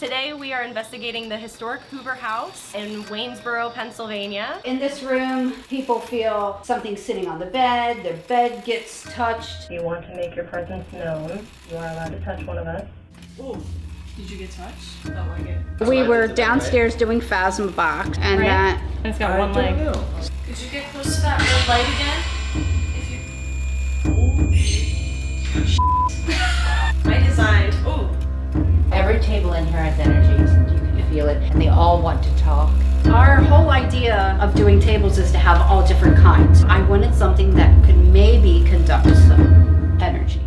Today we are investigating the historic Hoover House in Waynesboro, Pennsylvania. In this room, people feel something sitting on the bed, their bed gets touched. If you want to make your presence known, you are allowed to touch one of us. Ooh. Did you get touched? Not like it. We were downstairs doing phasma box, and Right. It's got one leg. Could you get close to that red light again? If you... I designed. Ooh. Every table in here has energy. You can feel it, and they all want to talk. our whole idea of doing tables is to have all different kinds. I wanted something that could maybe conduct some energy.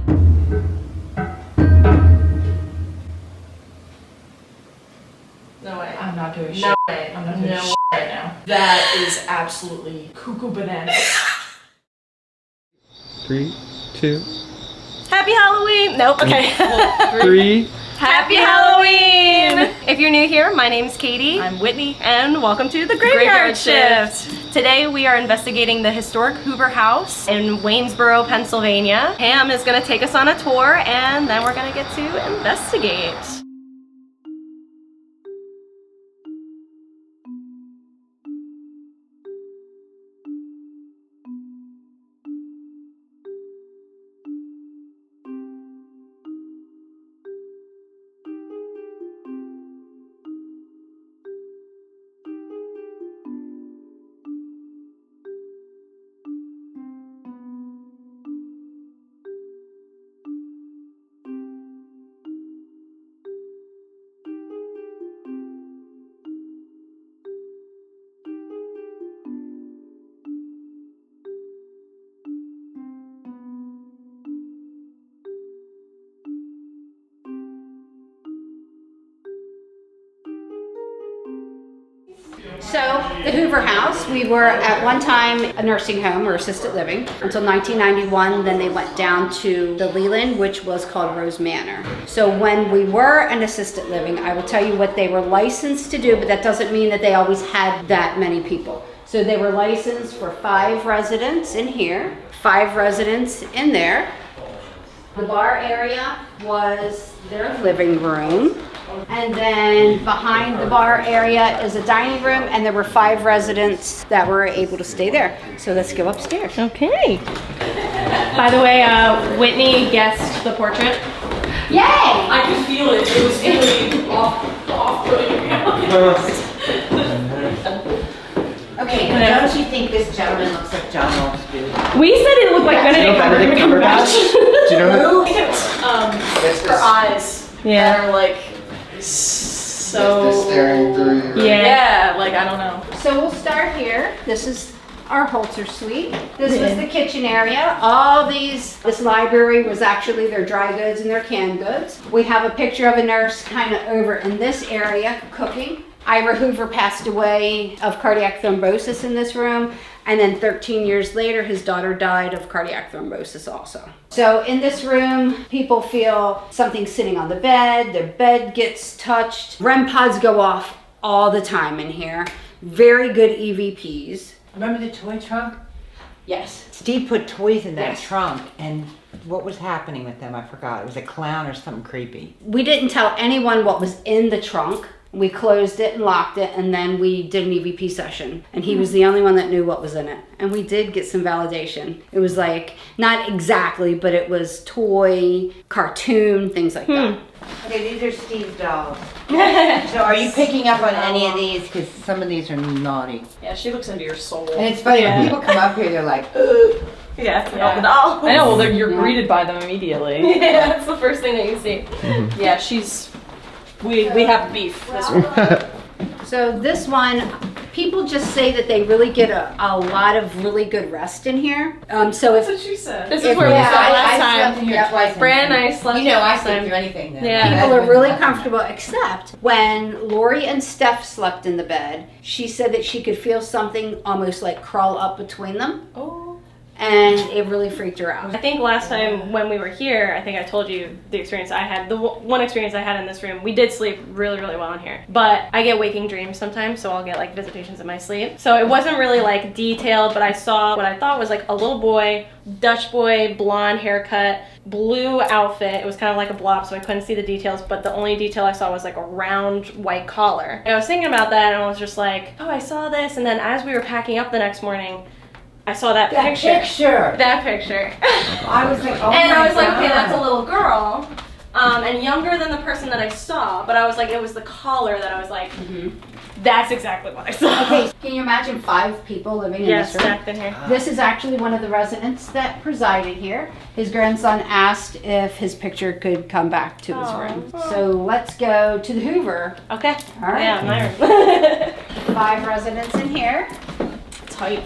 No way. I'm not doing shit. No way. I'm not doing No shit right now. That is absolutely cuckoo bananas. 3, 2, Happy Halloween! Nope, okay. 3. Happy Halloween! If you're new here, my name's Katie. I'm Whitney. And welcome to the Graveyard Shift. Today we are investigating the historic Hoover House in Waynesboro, Pennsylvania. Pam is going to take us on a tour and then we're going to get to investigate. So, the Hoover House, we were at one time a nursing home or assisted living until 1991. Then they went down to the Leland, which was called Rose Manor. So when we were an assisted living, I will tell you what they were licensed to do, but that doesn't mean that they always had that many people. So they were licensed for 5 residents in here, 5 residents in there. The bar area was their living room. And then behind the bar area is a dining room, and there were 5 residents that were able to stay there. So let's go upstairs. Okay. By the way, Whitney guessed the portrait. Yay! I could feel it. It was really off-putting. Okay, now don't you think this gentleman looks like John Wilkes Booth? We said it looked like Benedict Cumberbatch. Do you know who? Her eyes are like so staring through. yeah, like I don't know. So we'll start here. This is our Holtzer Suite. This was the kitchen area. All this library was actually their dry goods and their canned goods. We have a picture of a nurse kind of over in this area cooking. Ira Hoover passed away of cardiac thrombosis in this room, and then 13 years later his daughter died of cardiac thrombosis also. So in this room, people feel something sitting on the bed, their bed gets touched. REM pods go off all the time in here. Very good EVPs. Remember the toy trunk? Yes. Steve put toys in that Yes. trunk, and what was happening with them? I forgot. It was a clown or something creepy. We didn't tell anyone what was in the trunk. We closed it and locked it, and then we did an EVP session. And he was the only one that knew what was in it. And we did get some validation. It was like, not exactly, but it was toy, cartoon, things like that. Okay, these are Steve's dolls. So are you picking up on any of these? Because some of these are naughty. Yeah, she looks into your soul. And it's funny, when people come up here, they're like, Yeah, the doll. I know, well, you're greeted by them immediately. Yeah, that's the first thing that you see. Yeah, we have beef. This one. So this one, people just say that they really get a lot of really good rest in here. So if That's what she said. This is where we saw last I slept time. in here twice. Brand and I slept You know, I last sleep time. through anything then. Yeah. people are really comfortable, except when Lori and Steph slept in the bed, she said that she could feel something almost like crawl up between them. Oh. and it really freaked her out. I think last time when we were here, I think I told you the experience I had. The one experience I had in this room, we did sleep really, really well in here. But I get waking dreams sometimes, so I'll get like visitations in my sleep. So it wasn't really like detailed, but I saw what I thought was like a little boy, Dutch boy, blonde haircut, blue outfit. It was kind of like a blob, so I couldn't see the details, but the only detail I saw was like a round white collar. And I was thinking about that, and I was just like, oh, I saw this. And then as we were packing up the next morning, I saw that picture. That picture. I was like, oh And my I was like, okay, God. that's a little girl, and younger than the person that I saw, but I was like, it was the collar that I was like, that's exactly what I saw. Okay, can you imagine 5 people living in Yes, this room? stacked in here. This is actually one of the residents that presided here. His grandson asked if his picture could come back to his room. So let's go to the Hoover. Okay. All right. Yeah, my room. 5 residents in here. Tight.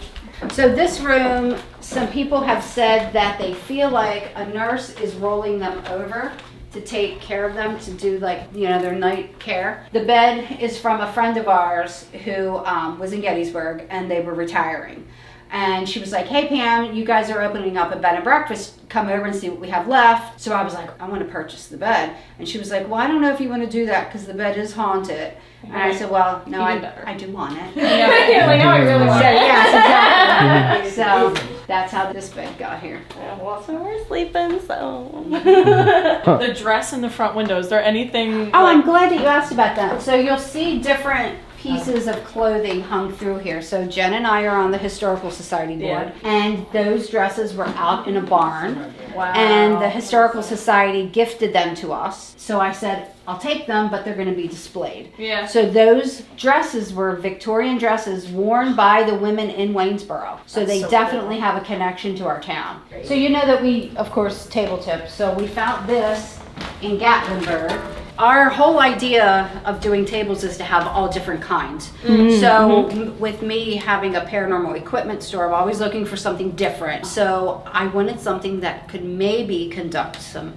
So this room, some people have said that they feel like a nurse is rolling them over to take care of them, to do like, you know, their night care. The bed is from a friend of ours who was in Gettysburg, and they were retiring. And she was like, hey Pam, you guys are opening up a bed and breakfast. Come over and see what we have left. So I was like, I want to purchase the bed. And she was like, well, I don't know if you want to do that because the bed is haunted. And I said, well, no, I do want it. Yeah, like, now I really want So, it. yes, exactly. So that's how this bed got here. Yeah, well, so we're sleeping, so. The dress in the front window, is there anything? Oh, like, I'm glad that you asked about that. So you'll see different pieces of clothing hung through here. So Jen and I are on the Historical Society board, and those dresses were out in a barn. Wow. And the Historical Society gifted them to us. So I said, I'll take them, but they're going to be displayed. Yeah. So those dresses were Victorian dresses worn by the women in Waynesboro. So they definitely have a connection to our town. So you know that we, of course, table tip. So we found this in Gatlinburg. Our whole idea of doing tables is to have all different kinds. So with me having a paranormal equipment store, I'm always looking for something different. So I wanted something that could maybe conduct some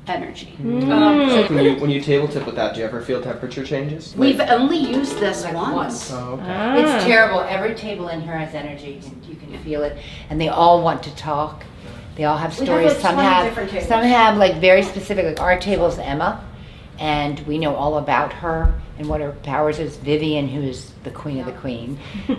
energy. When you table tip with that, do you ever feel temperature changes? We've only used this once. Oh, okay. It's terrible. Every table in here has energy, and you can feel it. And they all want to talk. They all have We have, stories. like, 20 different tables. Some have like very specific. Like our table's Emma, and we know all about her and what her powers is. Vivian, who is the queen of the queen. She's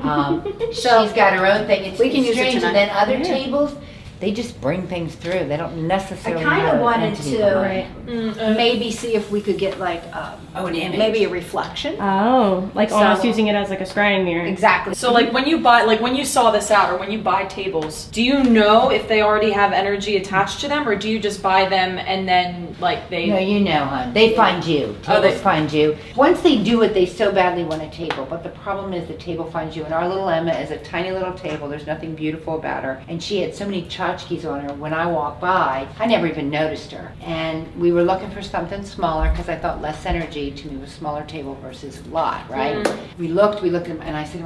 got her own thing. It's, We can use it strange. tonight. And then other tables, they just bring things through. They don't I necessarily. kind have of an wanted entity to behind. maybe see if we could get like an image. maybe a reflection. Oh, like So- almost using it as like a scrying mirror. Exactly. So like when you buy, like when you saw this out, or when you buy tables, do you know if they already have energy attached to them, or do you just buy them and then like they? No, you know, hon. They find you. Oh, Tables find you. Once they do it, they so badly want a table. But the problem is the table finds you. And our little Emma is a tiny little table. There's nothing beautiful about her. And she had so many tchotchkes on her. When I walked by, I never even noticed her. And we were looking for something smaller because I thought less energy to me was smaller table versus a lot, right? We looked, and I said,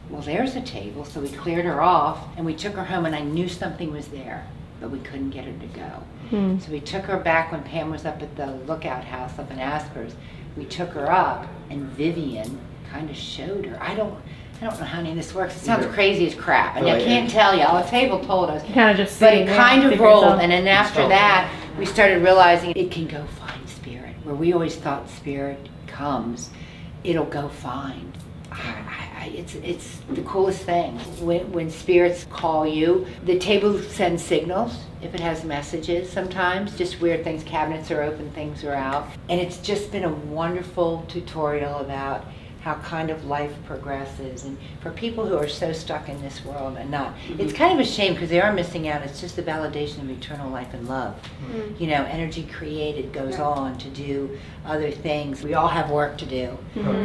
well, there's a table. So we cleared her off and we took her home, and I knew something was there, but we couldn't get her to go. So we took her back when Pam was up at the lookout house up in Aspers. We took her up, and Vivian kind of showed her. I don't know how any of this works. It sounds crazy as crap, and I can't tell you. Our table told us. Kind of just But see, it yeah, kind of figure rolled, yourself. and then after that, we started realizing it can go find spirit. Where we always thought spirit comes, it'll go find. It's the coolest thing. When spirits call you, the table sends signals if it has messages sometimes, just weird things, cabinets are open, things are out. And it's just been a wonderful tutorial about how kind of life progresses, and for people who are so stuck in this world and not, it's kind of a shame because they are missing out. It's just the validation of eternal life and love. You know, energy created goes on to do other things. We all have work to do,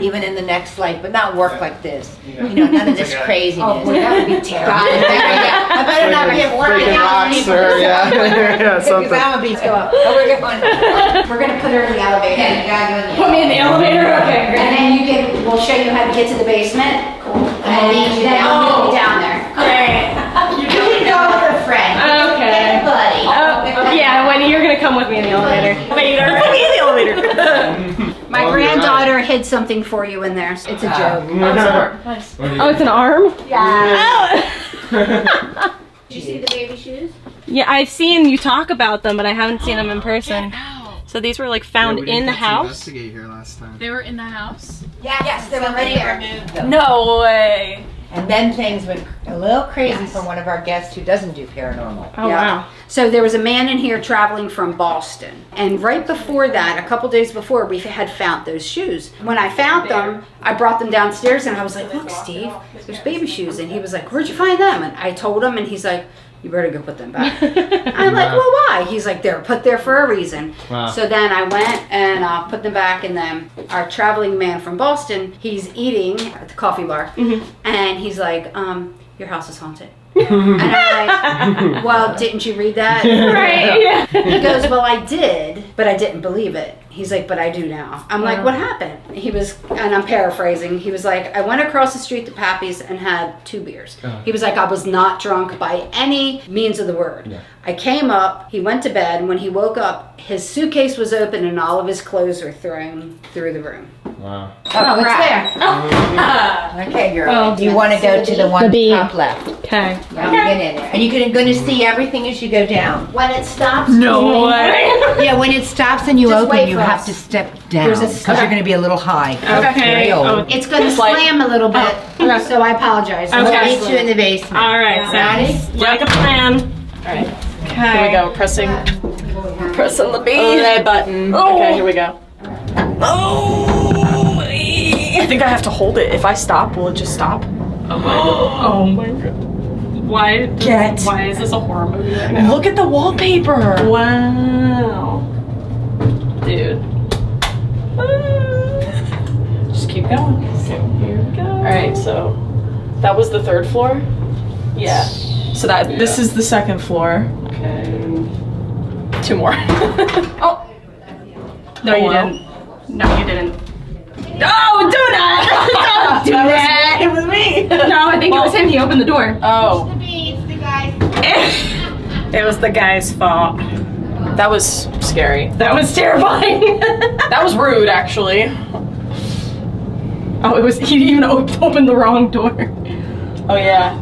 even in the next life, but not work like this. You know, none of this craziness. Oh, boy, that would be terrible. I better not be working Freaking out. rocks, sir. Yeah, yeah, Because something. I'm gonna be go up. Oh, we're going. We're gonna put her in the elevator. Yeah, you gotta go in the Put me in the elevator? Okay, great. And then we'll show you how to get to the basement. And lead you then we'll down. meet you down there. Great. You can go with a friend. Okay. Buddy. Oh, yeah, Whitney, you're gonna come with me in the elevator. Later. Put me in the elevator. My granddaughter hid something for you in there. It's a joke. Oh, it's an arm? Yeah. Do you see the baby shoes? Yeah, I've seen you talk about them, but I haven't seen them in person. So these were like found in the house? Investigate here last time. They were in the house? Yes, they were ready to remove them. No way. And then things went a little crazy for one of our guests who doesn't do paranormal. Oh, Yeah. wow. So there was a man in here traveling from Boston. And right before that, a couple days before, we had found those shoes. When I found them, I brought them downstairs and I was like, look, Steve, there's baby shoes. And he was like, where'd you find them? And I told him and he's like, you better go put them back. I'm like, well, why? He's like, they're put there for a reason. Wow. So then I went and put them back, and then our traveling man from Boston, he's eating at the coffee bar, and he's like, your house is haunted. And I'm like, well, didn't you read that? Right, yeah. He goes, well, I did, but I didn't believe it. He's like, but I do now. I'm like, what happened? He was, and I'm paraphrasing, he was like, I went across the street to Pappy's and had 2 beers. He was like, I was not drunk by any means of the word. Yeah. I came up, he went to bed, and when he woke up, his suitcase was open and all of his clothes were thrown through the room. Wow. Oh, it's there. Okay, girl. Oh, You want to go to the one B. top left. Okay. Now get in there. And you're going to see everything as you go down. When it stops, No way. Yeah, when it stops and you Just open, wait you for have us. to step down There's a because step. you're going to be a little high. Okay. Very old. Oh, it's going to It's like- slam a little bit, so I apologize. Okay. We'll meet you in the basement. All right, sounds like a plan. Alright, Okay. here we go. Pressing the B button. Oh. Okay, here we go. Oh, I think I have to hold it. If I stop, will it just stop? Oh my god. Oh my god. Why? Why is this a horror movie right now? Look at the wallpaper. Wow. Dude. Just keep going. So here we go. Alright, so that was the 3rd floor? Yeah. So this is the 2nd floor. Okay. 2 more. Oh! No, you Hello? didn't. No, you didn't. Oh, do that! Don't do that! It was me! No, I think it was him. He opened the door. Oh. It was the guy's fault. That was scary. That was terrifying. That was rude, actually. Oh, it was. He even opened the wrong door. Oh, yeah.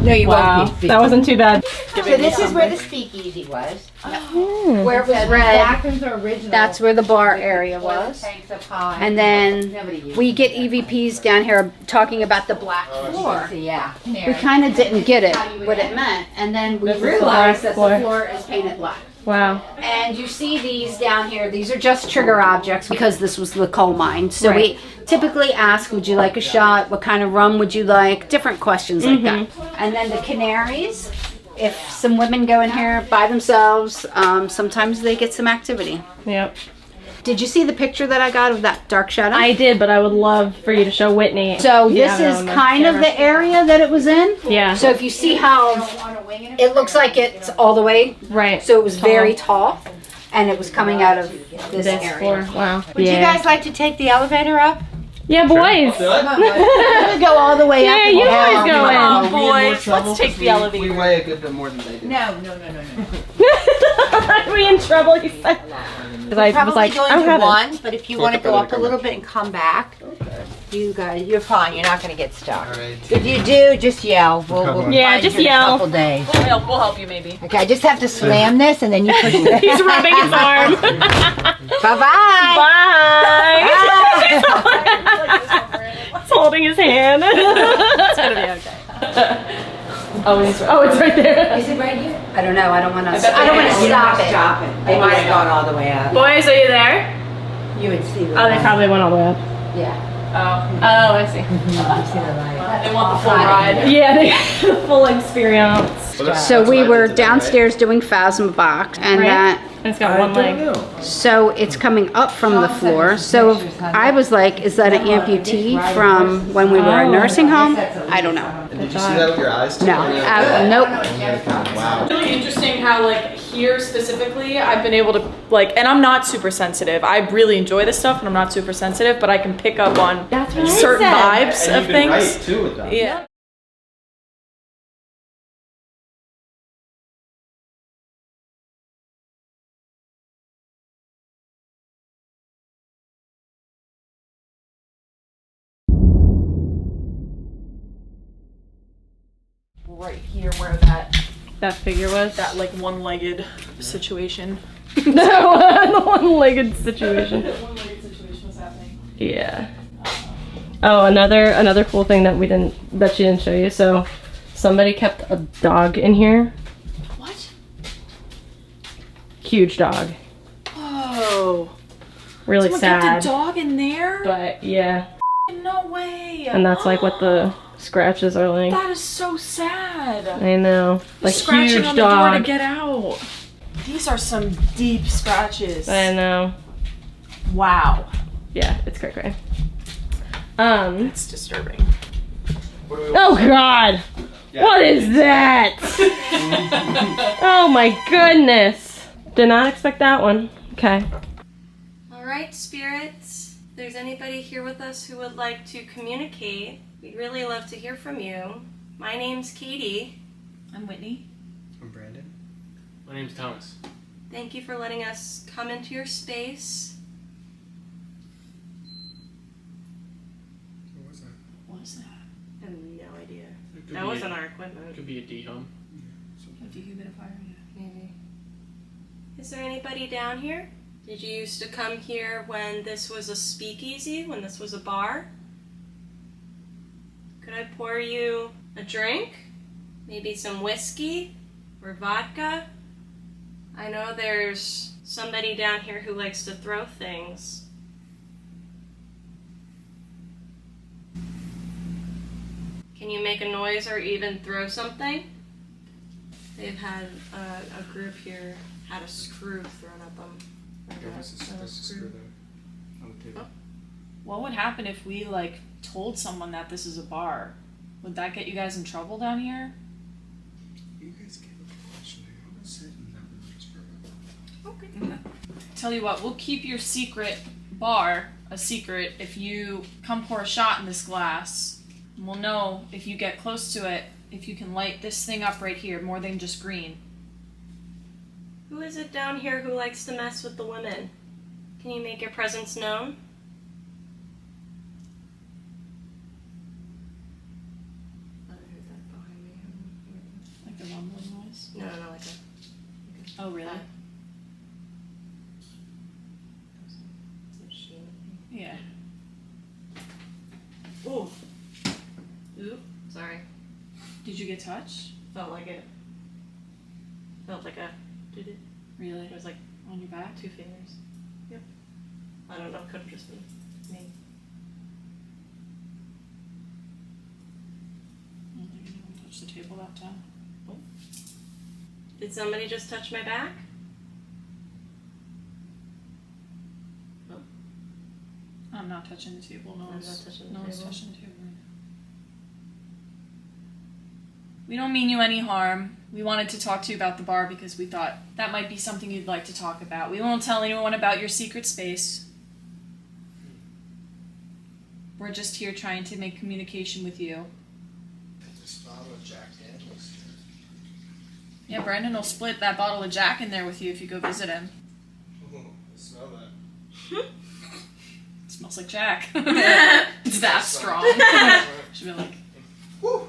No, you Wow, won't be. that wasn't too bad. So this is where the speakeasy was. Where it was The red, bathrooms are original. that's where the bar area Water was. tanks up high. And then Nobody used we get EVPs down here talking about the black floor. it. Yeah. We kind of didn't get it, what it meant, and then we realized that the floor is painted black. Wow. And you see these down here, these are just trigger objects because this was the coal mine. So we typically ask, would you like a shot? What kind of rum would you like? Different questions like that. And then the canaries, if some women go in here by themselves, sometimes they get some activity. Yep. Did you see the picture that I got of that dark shadow? I did, but I would love for you to show Whitney. So Yeah, this they're is on the kind of camera. the area that it was in. Yeah. So if you see how it looks like it's all the way, Right. so it was very tall, and it was coming out of this This area. floor. Wow. Would you guys like to take the elevator up? Yeah, boys. We go all the way up. Yeah, and you down. guys go in. Oh, boys, let's take the elevator. We weigh a good bit more than they do. No. Are we in trouble? He said. Because I was Probably like, going I to have it. one, but if you want to go up a Come little back. bit and come back, you guys, you're fine. You're not going to get stuck. All right. If you do, just yell. We'll Yeah, find just you in yell. a couple days. We'll help you maybe. Okay, I just have to slam this and then you push it. He's rubbing his arm. Bye-bye. Bye. He's holding his hand. It's gonna be okay. Oh, it's right there. Is it right here? I don't know. I don't want to. bet I don't want to they- stop it. Stop it. They might have gone all the way up. Boys, are you there? You would see the Oh, they light. probably went all the way up. Yeah. Oh, I see. You see the light. They want the full ride. Yeah, the full experience. So we were downstairs doing Phasma box, and Right. that. And it's got one leg. So it's coming up from the floor. So I was like, is that an amputee from when we were in nursing home? I don't know. And did you see that with your eyes too? No. Nope. Wow. Really interesting how like here specifically I've been able to like, and I'm not super sensitive. I really enjoy this stuff and I'm not super sensitive, but I can pick up on That's what I certain said. vibes And of you've been things. right too with that. Yeah. right here where that figure was? that like one-legged situation. The one-legged situation. That one-legged situation was happening. Yeah. Oh, another cool thing that she didn't show you. So, somebody kept a dog in here. What? Huge dog. Oh. Really Someone sad. kept a dog in there? But yeah. No way. And that's like what the scratches are like. That is so sad. I know. Like Scratching huge on the door to dog. get out. These are some deep scratches. I know. Wow. Yeah, it's cray. It's disturbing. Oh God! What is that? Oh my goodness! Did not expect that one. Okay. Alright, spirits. If there's anybody here with us who would like to communicate, we'd really love to hear from you. My name's Katie. I'm Whitney. I'm Brandon. My name's Thomas. Thank you for letting us come into your space. What was that? What is that? I have no idea. It could That be wasn't our equipment. Could be a D-hum. A dehumidifier. Maybe. Is there anybody down here? Did you used to come here when this was a speakeasy, when this was a bar? Could I pour you a drink? Maybe some whiskey or vodka? I know there's somebody down here who likes to throw things. Can you make a noise or even throw something? They've had a group here had a screw thrown at them. There's a screw there on the table. What would happen if we like told someone that this is a bar? Would that get you guys in trouble down here? You guys gave a question. I'm gonna sit in that room for a bit. Okay. Tell you what, we'll keep your secret bar a secret if you come pour a shot in this glass. And we'll know if you get close to it, if you can light this thing up right here, more than just green. Who is it down here who likes to mess with the women? Can you make your presence known? I heard that behind me. Like the rumbling noise? No, like a... Oh, really? Yeah. Ooh. Ooh, sorry. Did you get touched? Felt like it. Felt like a... Did it? Really? It was like On your back? 2 fingers. Yep. I don't know, could have just been me. I don't think anyone touched the table that time. Did somebody just touch my back? I'm not touching the table. No I'm one's not touching the no one's table. touching the table. We don't mean you any harm. We wanted to talk to you about the bar because we thought that might be something you'd like to talk about. We won't tell anyone about your secret space. We're just here trying to make communication with you. This bottle of Jack Daniels. Yeah, Brandon will split that bottle of Jack in there with you if you go visit him. Oh, I smell that. It smells like Jack. It's that strong. Should be like, Woo!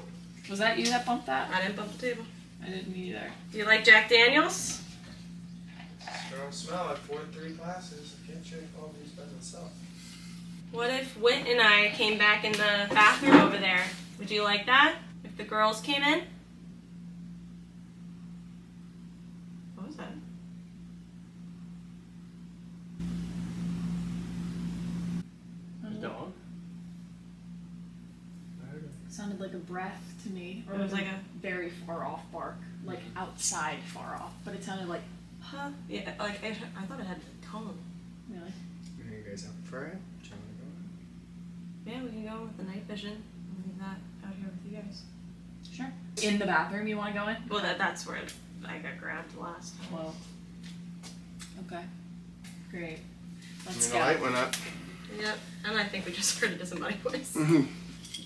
was that you that bumped that? I didn't bump the table. I didn't either. Do you like Jack Daniels? Strong smell. I poured 3 glasses. I can't drink all these by myself. What if Whit and I came back in the bathroom over there? Would you like that? If the girls came in? What was that? Dog? I heard it. Sounded like a breath to me. Or It was like a... very far off bark. Like outside far off. But it sounded like, Huh? Yeah, like, I thought it had a tone. really? Are you guys up for it? Do you want to go? Yeah, we can go with the night vision and leave that out here with you guys. Sure. In the bathroom you want to go in? Well, that's where I got grabbed last time. Well. Okay. Great. I Let's mean, go. the light went up. Yep, and I think we just heard a disembodied voice.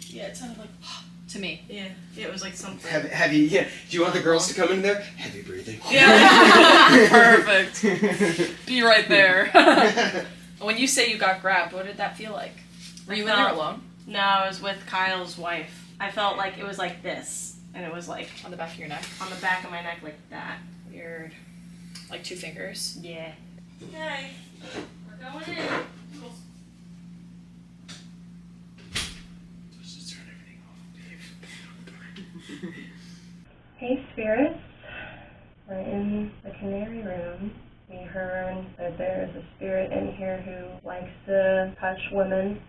Yeah, it sounded like to me. Yeah, it was like something. Heavy, yeah. Do you want the girls to come in there? Heavy breathing. Yeah. Perfect. Be right there. When you say you got grabbed, what did that feel like? Were you in there alone? No, I was with Kyle's wife. I felt like it was like this. and it was like On the back of your neck. on the back of my neck like that. Weird. Like 2 fingers. Yeah. Okay, we're going in. Let's just turn everything off, Dave. Hey, spirits. We're in the canary room. We heard that there is a spirit in here who likes to touch women.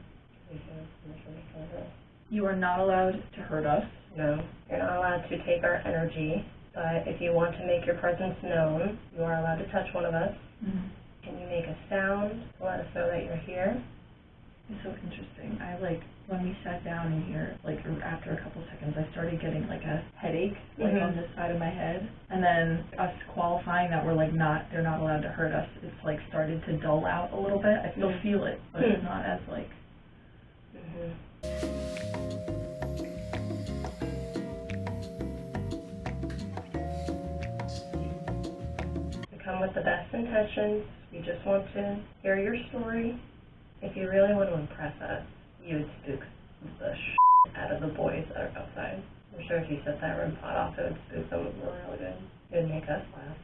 You are not allowed to hurt us. No, you're not allowed to take our energy, but if you want to make your presence known, you are allowed to touch one of us. Mm-hmm. Can you make a sound to let us know that you're here? It's so interesting. When we sat down in here, after a couple seconds, I started getting a headache, on this side of my head. And then us qualifying that we're they're not allowed to hurt us, it's started to dull out a little bit. I still feel it, but it's not as We come with the best intentions. We just want to hear your story. If you really want to impress us, you would spook the out of the boys that are outside. I'm sure if you set that room pot off, it would spook them really, really good. It would make us laugh.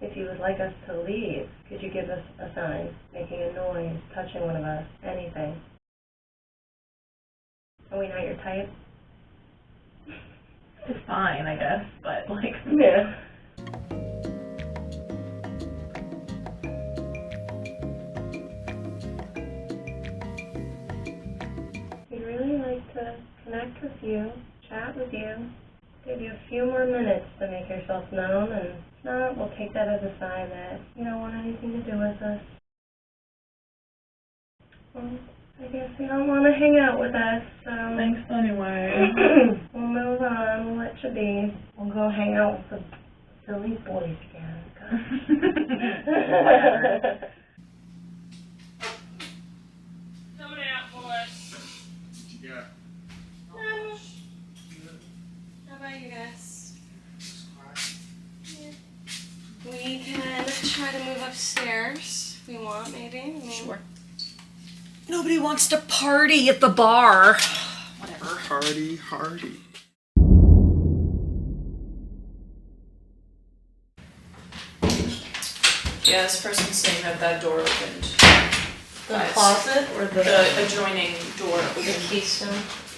If you would like us to leave, could you give us a sign, making a noise, touching one of us, anything? Are we not your type? it's fine, I guess, but Yeah. We'd really like to connect with you, chat with you, give you a few more minutes to make yourself known, and if not, we'll take that as a sign that you don't want anything to do with us. Well, I guess you don't want to hang out with us, so thanks anyway. we'll move on, we'll let you be. We'll go hang out with the silly boys again. Coming out, boys. What you got? How about you guys? Just quiet. We can try to move upstairs if we want, maybe. Sure. Nobody wants to party at the bar. Whatever. Hardy. Yeah, this person's saying that that door opened. The Guys. closet or The adjoining door opened. the keystone?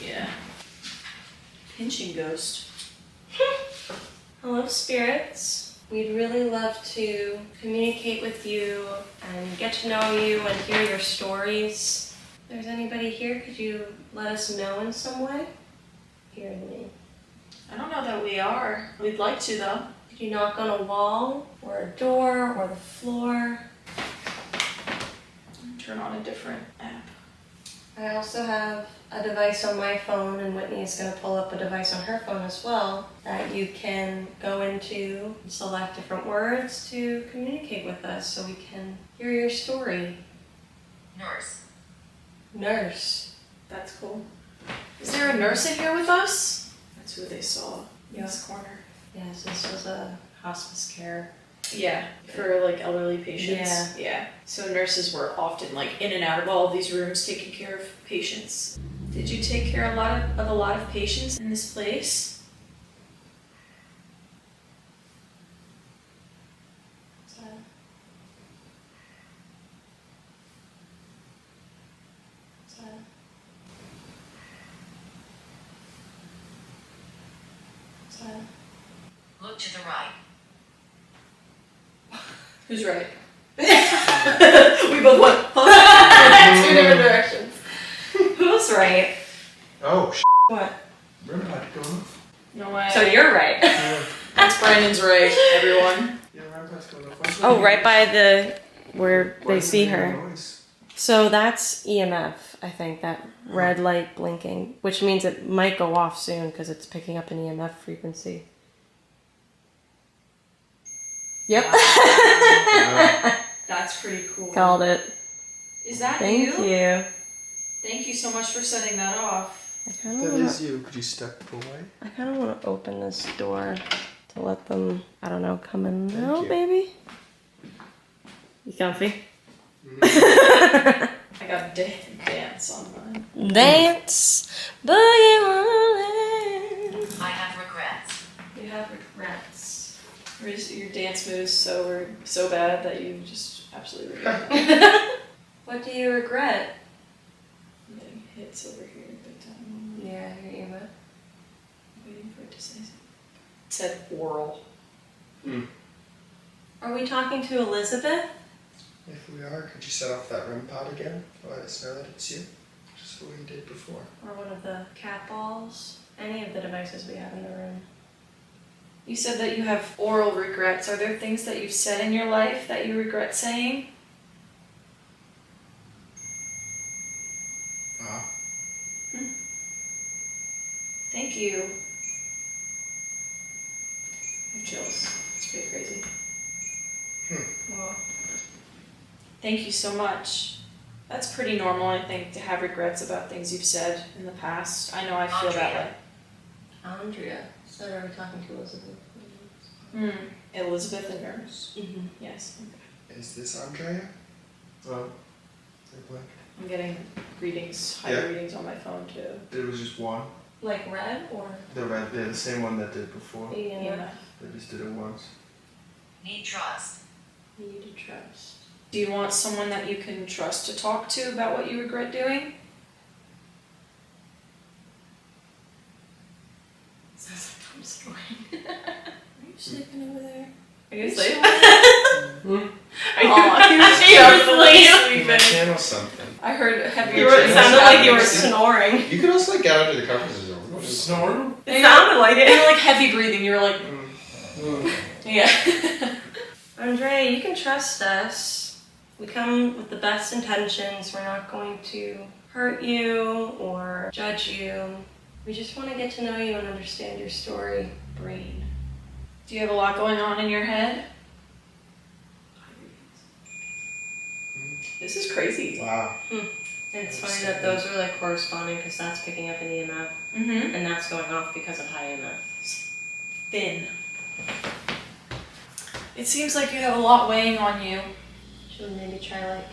Yeah. Pinching ghost. Hello, spirits. We'd really love to communicate with you and get to know you and hear your stories. If there's anybody here, could you let us know in some way? Hearing me. I don't know that we are. We'd like to though. Could you knock on a wall or a door or the floor? Turn on a different app. I also have a device on my phone, and Whitney is going to pull up a device on her phone as well, that you can go into and select different words to communicate with us so we can hear your story. Nurse. That's cool. Is there a nurse in here with us? That's who they saw in this corner. Yes, this was a hospice care. Yeah, for elderly patients. Yeah. So nurses were often in and out of all of these rooms taking care of patients. Did you take care of a lot of patients in this place? Look to the right. Who's right? We both went 2 different directions. Who's right? Oh, What? Room light going off. No way. So you're right. That's Brandon's right, everyone. Yeah, room light's going off. Oh, right by the where Why they is see it making her. noise? So that's EMF, I think, that red light blinking, which means it might go off soon because it's picking up an EMF frequency. Yep. That's pretty cool. Called it. Is that Thank you. Thank you so much for setting that off. I If kind that of is want to. you, could you step away? I kind of want to open this door to let them, I don't know, come in and Thank out, you. maybe. You comfy? I got dance on mine. Dance, boogie wonderland. I have regrets. You have regrets. Or is your dance moves so bad that you just absolutely regret them? What do you regret? I'm getting hits over here big time. Yeah, I hear you, but. Waiting for it to say something. It said oral. Are we talking to Elizabeth? If we are, could you set off that REM pod again to let us know that it's you? Just the way you did before. Or one of the cat balls? Any of the devices we have in the room. You said that you have oral regrets. Are there things that you've said in your life that you regret saying? Thank you. I have chills. It's pretty crazy. Wow. Thank you so much. That's pretty normal, I think, to have regrets about things you've said in the past. I know I feel that way. Andrea. So are we talking to Elizabeth? Elizabeth and nurse? Mm-hmm. Yes. Is this Andrea? Oh. I'm getting readings, high Yeah. readings on my phone too. It was just one. Like red or? The same one that did before. Yeah. They just did it once. Need trust. Need to trust. Do you want someone that you can trust to talk to about what you regret doing? Sounds like I'm snoring. Are you sleeping over there? Are you asleep? She was sleeping. My channel something. I heard heavy. It sounded like you were snoring. You could also like get under the covers and snore. It sounded like You were it. like heavy breathing. You were like, yeah. Andrea, you can trust us. We come with the best intentions. We're not going to hurt you or judge you. We just want to get to know you and understand your story. Brain. Do you have a lot going on in your head? This is crazy. Wow. It's funny that those are like corresponding because that's picking up an EMF Mm-hmm. and that's going off because of high EMF. Thin. It seems like you have a lot weighing on you. Should we maybe try like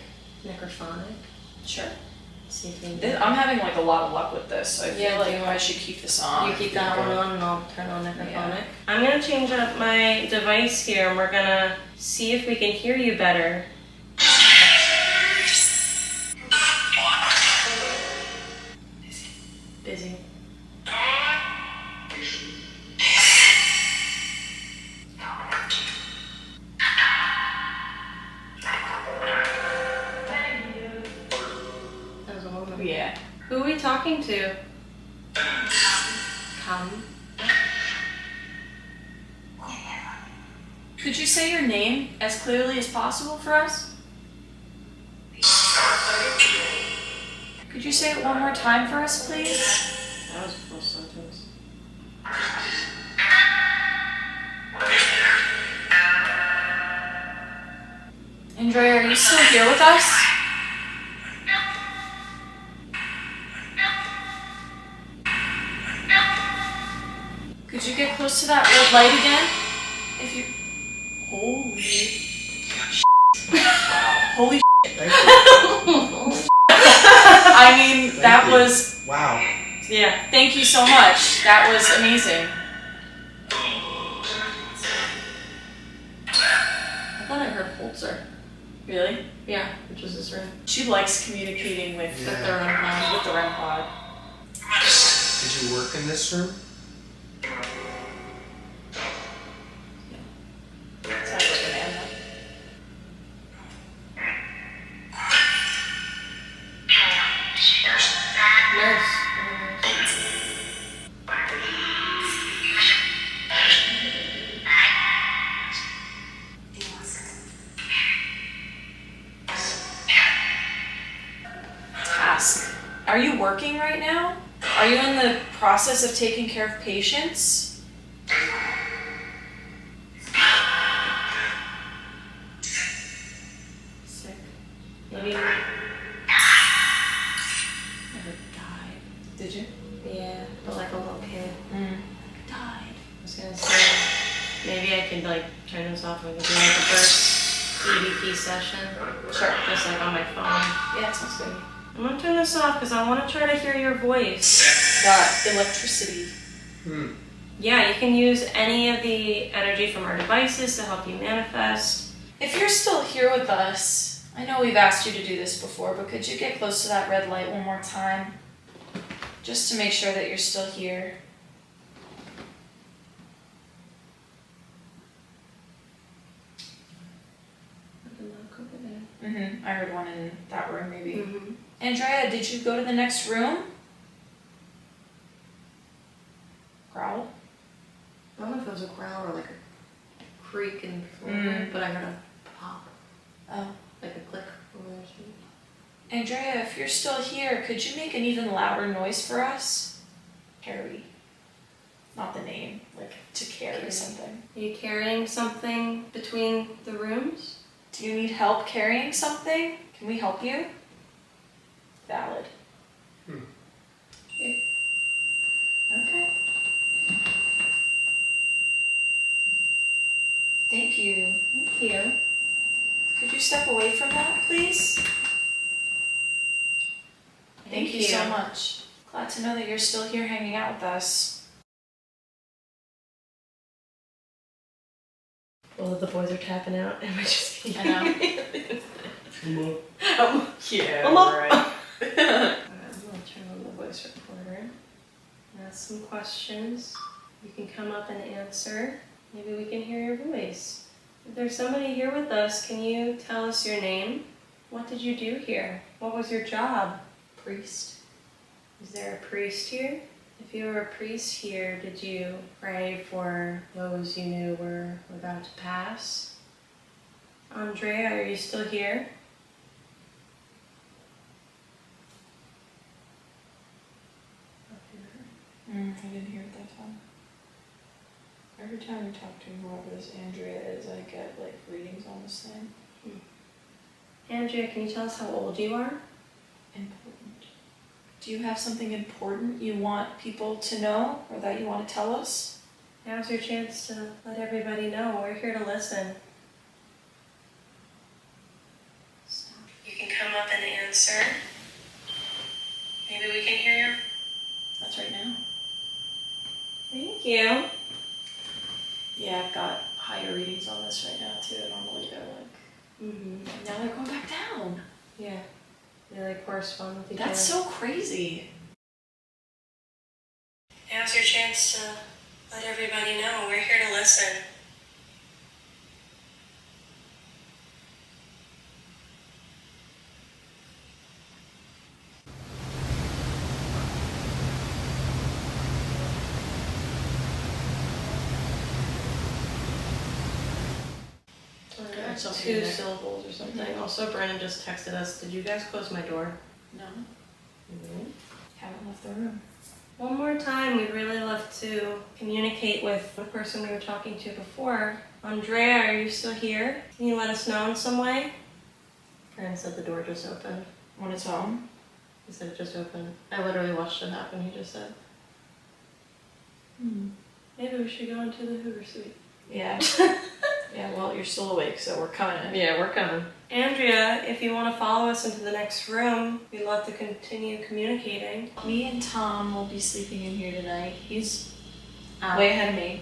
necrophonic? Sure. See if we I'm having like a lot of luck with this. I feel Yeah, like do you I should keep this on. You keep that one on and I'll turn on necrophonic. Yeah. I'm gonna change up my device here and we're gonna see if we can hear you better. Busy. That was a woman. Yeah. Who are we talking to? Come. Could you say your name as clearly as possible for us? Could you say it one more time for us, please? That was a full sentence. Andrea, are you still here with us? Could you get close to that red light again? If you... Holy... Holy Thank you. I mean, that you. was... Wow. Yeah, thank you so much. That was amazing. I thought I heard Holtzer. Really? Yeah, which was his room. She likes communicating with Yeah. The REM pod. the REM pod. Did you work in this room? Sounds like an animal. Nurse. Task. Are you working right now? Are you in the process of taking care of patients? Sick. Maybe. I heard died. Did you? Yeah, but like a little kid. Mm. Died. I was gonna say. me to like turn this off and we can do like the first EVP session? Sure. Just like on my phone. Yeah, sounds good. I'm gonna turn this off because I want to try to hear your voice. Got electricity. Yeah, you can use any of the energy from our devices to help you manifest. If you're still here with us, I know we've asked you to do this before, but could you get close to that red light one more time? Just to make sure that you're still here. I heard one in that room, maybe. Andrea, did you go to the next room? Growl? I don't know if it was a growl or like a creak in the floor, but I heard a pop. Oh. Like a click over there. Andrea, if you're still here, could you make an even louder noise for us? Carry. Not the name, like to carry something. Are you carrying something between the rooms? Do you need help carrying something? Can we help you? Valid. Okay. Thank you. Thank you. Could you step away from that, please? Thank you so much. Glad to know that you're still here hanging out with us. Well, the boys are tapping out, it might just be. I know. Yeah, right. Alright, I'm gonna turn on the voice recorder and ask some questions. You can come up and answer. Maybe we can hear your voice. If there's somebody here with us, can you tell us your name? What did you do here? What was your job? Priest. Is there a priest here? If you were a priest here, did you pray for those you knew were about to pass? Andrea, are you still here? I didn't hear it that time. Every time we talk to whoever this Andrea is, I get like readings on this thing. Andrea, can you tell us how old you are? Important. Do you have something important you want people to know or that you want to tell us? Now's your chance to let everybody know. We're here to listen. You can come up and answer. Maybe we can hear your... That's right now. Thank you. Yeah, I've got higher readings on this right now too. Normally they're like, now they're going back down. Yeah. They like correspond with each That's other. so crazy. Now's your chance to let everybody know. We're here to listen. Something Two in there. syllables or something. Also, Brennan just texted us. Did you guys close my door? No. Haven't left the room. One more time, we'd really love to communicate with the person we were talking to before. Andrea, are you still here? Can you let us know in some way? Brennan said the door just opened. When it's home? He said it just opened. I literally watched it happen, he just said. Maybe we should go into the Hoover Suite. Yeah. Yeah, well, you're still awake, so we're coming in. Yeah, we're coming. Andrea, if you want to follow us into the next room, we'd love to continue communicating. Me and Tom will be sleeping in here tonight. He's way ahead of me.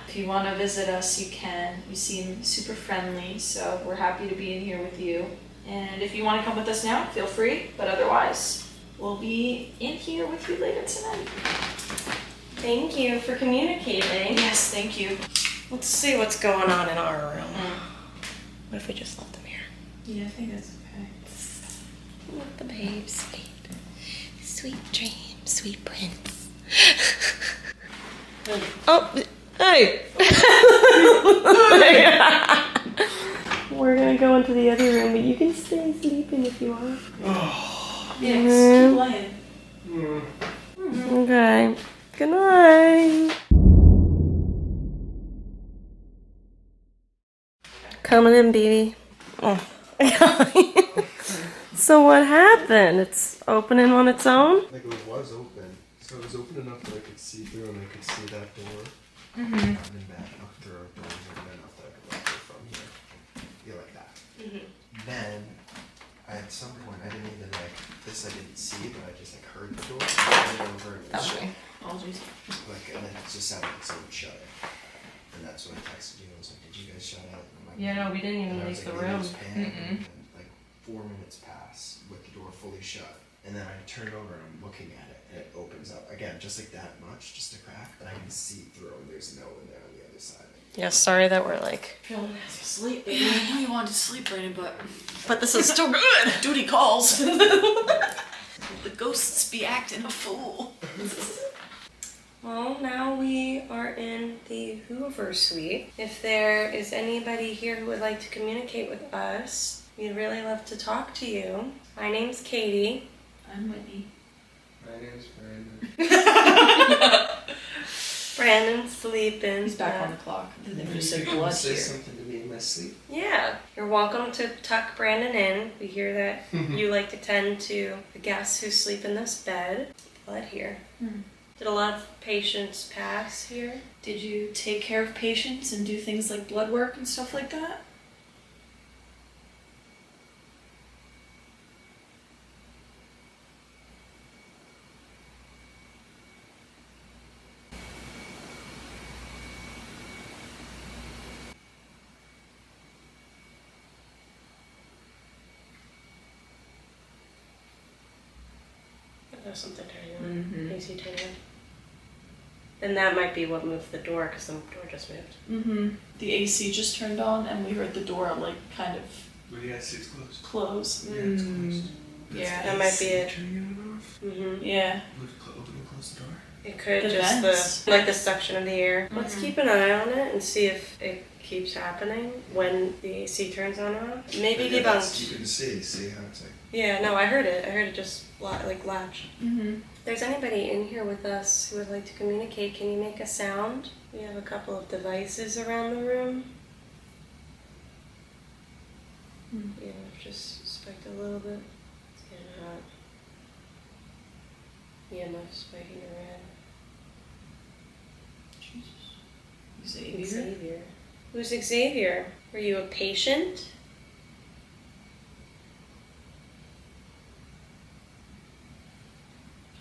If you want to visit us, you can. You seem super friendly, so we're happy to be in here with you. And if you want to come with us now, feel free, but otherwise, we'll be in here with you later tonight. Thank you for communicating. Yes, thank you. Let's see what's going on in our room. What if we just let them here? Yeah, I think that's okay. Let the babe sleep. Sweet dreams, sweet prince. Oh, hey! We're gonna go into the other room, but you can stay sleeping if you want. Yeah, keep laying. Okay. Good night. Coming in, baby. Oh. So what happened? It's opening on its own? Like it was open. So it was open enough that I could see through and I could see that door. And then back, I'll throw doors and then I'll take a lever from here. Yeah, like that. Then, at some point, I didn't even this I didn't see, but I just heard the door. I went over and it was shut. Apologies. And then it just sounded like someone shut it. And that's when I texted you. I was like, did you guys shut it? And I'm like, Yeah, no, we didn't even and I was leave the like, maybe it room. was Pam. And 4 minutes pass with the door fully shut. And then I turn over and I'm looking at it and it opens up. Again, just like that much, just a crack. And I can see through and there's no one there on the other side. Yeah, sorry that we're like. Sleep, baby. I know you wanted to sleep, Brandon, But this is still good. duty calls. The ghosts be acting a fool. Well, now we are in the Hoover Suite. If there is anybody here who would like to communicate with us, we'd really love to talk to you. My name's Katie. I'm Whitney. My name's Brandon. Brandon's sleeping. He's back on the clock. They just said blood Say here. something to me in my sleep. Yeah, you're welcome to tuck Brandon in. We hear that you like to tend to the guests who sleep in this bed. Blood here. Did a lot of patients pass here? Did you take care of patients and do things like blood work and stuff like that? There's something turning on. AC turning on. Then that might be what moved the door, because the door just moved. The AC just turned on and we heard the door kind of Well, yeah, it's closed. close. Yeah, it's closed. Yeah, that might be it. Turning it on and off? Yeah. Open and close the door? It could The just vents. the suction of the air. Let's keep an eye on it and see if it keeps happening when the AC turns on and off. Maybe Yeah, that's- debunked. You can see how it's Yeah, no, I heard it. I heard it just latch. Mm-hmm. If there's anybody in here with us who would like to communicate, can you make a sound? We have a couple of devices around the room. Yeah, just spiked a little bit. It's getting hot. EMF spiking around. Xavier. Who's Xavier? Were you a patient?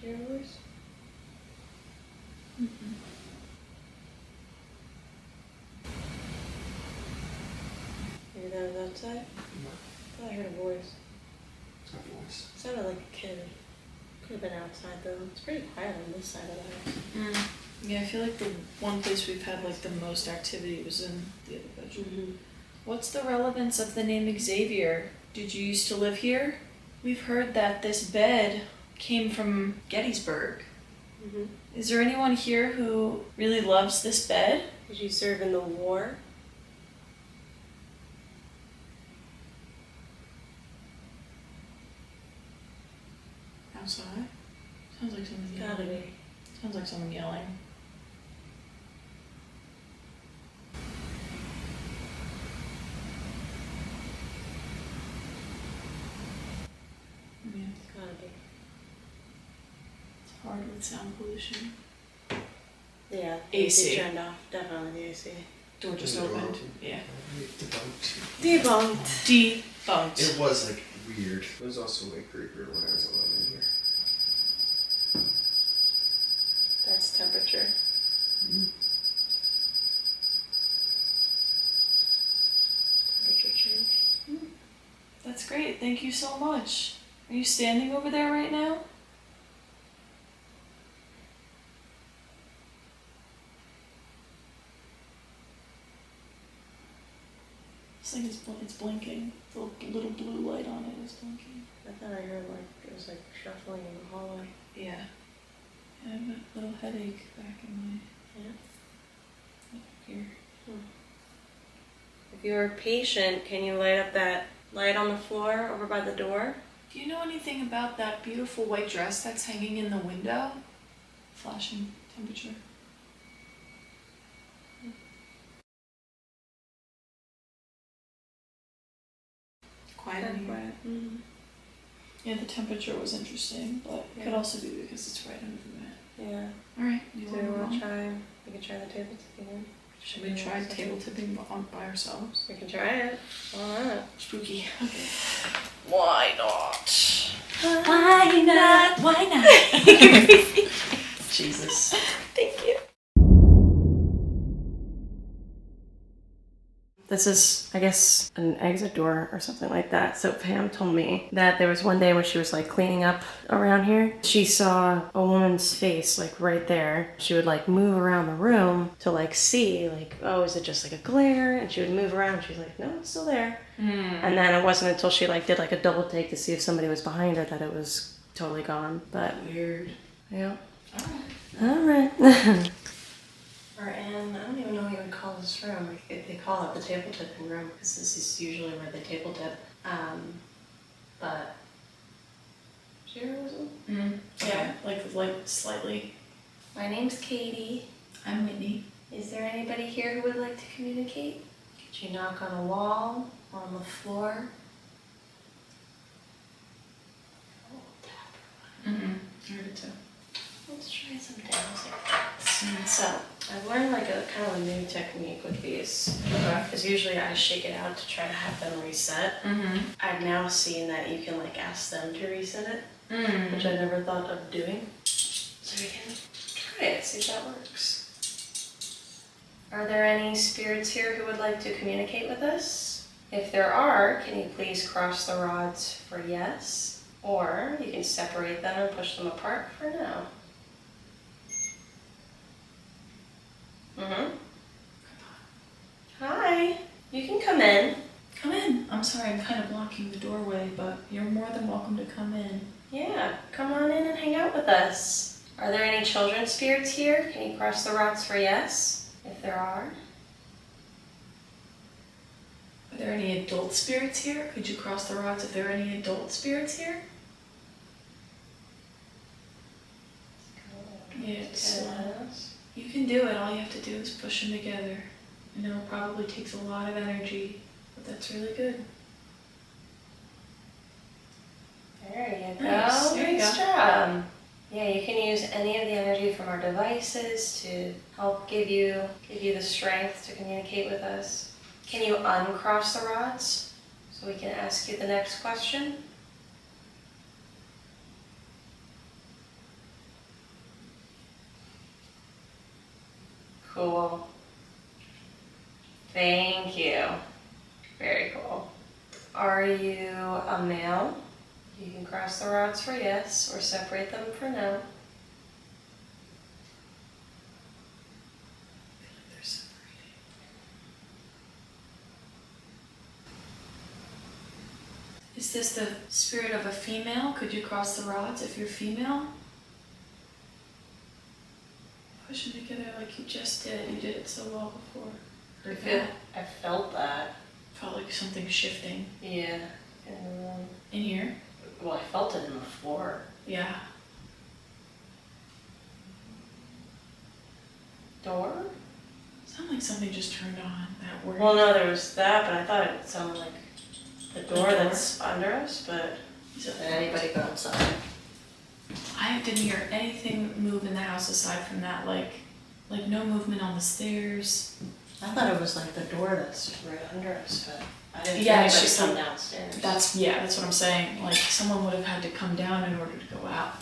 Do you hear a voice? Maybe that was outside? I thought I heard a voice. It's not voice. It sounded like a kid. Could have been outside though. It's pretty quiet on this side of the house. Yeah, I feel like the one place we've had the most activity was in the other bedroom. What's the relevance of the name Xavier? Did you used to live here? We've heard that this bed came from Gettysburg. Is there anyone here who really loves this bed? Did you serve in the war? Outside? Sounds like someone yelling. Gotta be. Sounds like someone yelling. Yeah, Gotta be. it's hard with sound pollution. Yeah. AC. Turned off. Definitely the AC. Door just Door opened. opened. Yeah. Debunked. Debunked. Debunked. It was weird. It was also way creepier when I was alone in here. That's temperature. Temperature change. That's great. Thank you so much. Are you standing over there right now? It's like it's blinking. The little blue light on it is blinking. I thought I heard it was shuffling in the hallway. Yeah. I have a little headache back in my here. If you're a patient, can you light up that light on the floor over by the door? Do you know anything about that beautiful white dress that's hanging in the window? Flashing temperature. Quiet in here. Yeah, the temperature was interesting, but it could also be because it's right under the mat. Yeah. All right. You Do we want want to to try? We can try the table tipping. Should we try table tipping by ourselves? We can try it. Why not? Spooky. Why not? Why not? Why not? Jesus. Thank you. This is, I guess, an exit door or something like that. So Pam told me that there was one day when she was like cleaning up around here. She saw a woman's face like right there. She would like move around the room to like see like, oh, is it just like a glare? And she would move around and she's like, no, it's still there. And then it wasn't until she like did like a double take to see if somebody was behind her that it was totally gone. But Weird. yeah. All right. Or in, I don't even know what you would call this room. They call it the table tipping room because this is usually where they table tip. But Yeah, like slightly. My name's Katie. I'm Whitney. Is there anybody here who would like to communicate? Could you knock on a wall or on the floor? Oh, tap. I heard it too. Let's try some dowsing. So I've learned like a kind of a new technique with these. Because usually I shake it out to try to have them reset. I've now seen that you can like ask them to reset it, which I never thought of doing. So we can try it, see if that works. Are there any spirits here who would like to communicate with us? If there are, can you please cross the rods for yes? Or you can separate them and push them apart for no. Hi, you can come in. Come in. I'm sorry, I'm kind of blocking the doorway, but you're more than welcome to come in. Yeah, come on in and hang out with us. Are there any children spirits here? Can you cross the rods for yes? If there are. Are there any adult spirits here? Could you cross the rods if there are any adult spirits here? Yeah, you can do it. All you have to do is push them together. I know it probably takes a lot of energy, but that's really good. There you go. Nice. There you Nice go. job. Yeah, you can use any of the energy from our devices to help give you the strength to communicate with us. Can you uncross the rods so we can ask you the next question? Cool. Thank you. Very cool. Are you a male? You can cross the rods for yes or separate them for no. They're separating. Is this the spirit of a female? Could you cross the rods if you're female? Push them together like you just did. You did it so well before. I felt that. Felt like something shifting. Yeah. In here? Well, I felt it in the floor. Yeah. Door? Sounded like something just turned on. That word. Well, no, there was that, but I thought it sounded like the door that's under us, but did anybody go outside? I didn't hear anything move in the house aside from that, like no movement on the stairs. I thought it was like the door that's right under us, but I didn't Yeah, hear it's anybody just come like- downstairs. That's what I'm saying. Like someone would have had to come down in order to go out.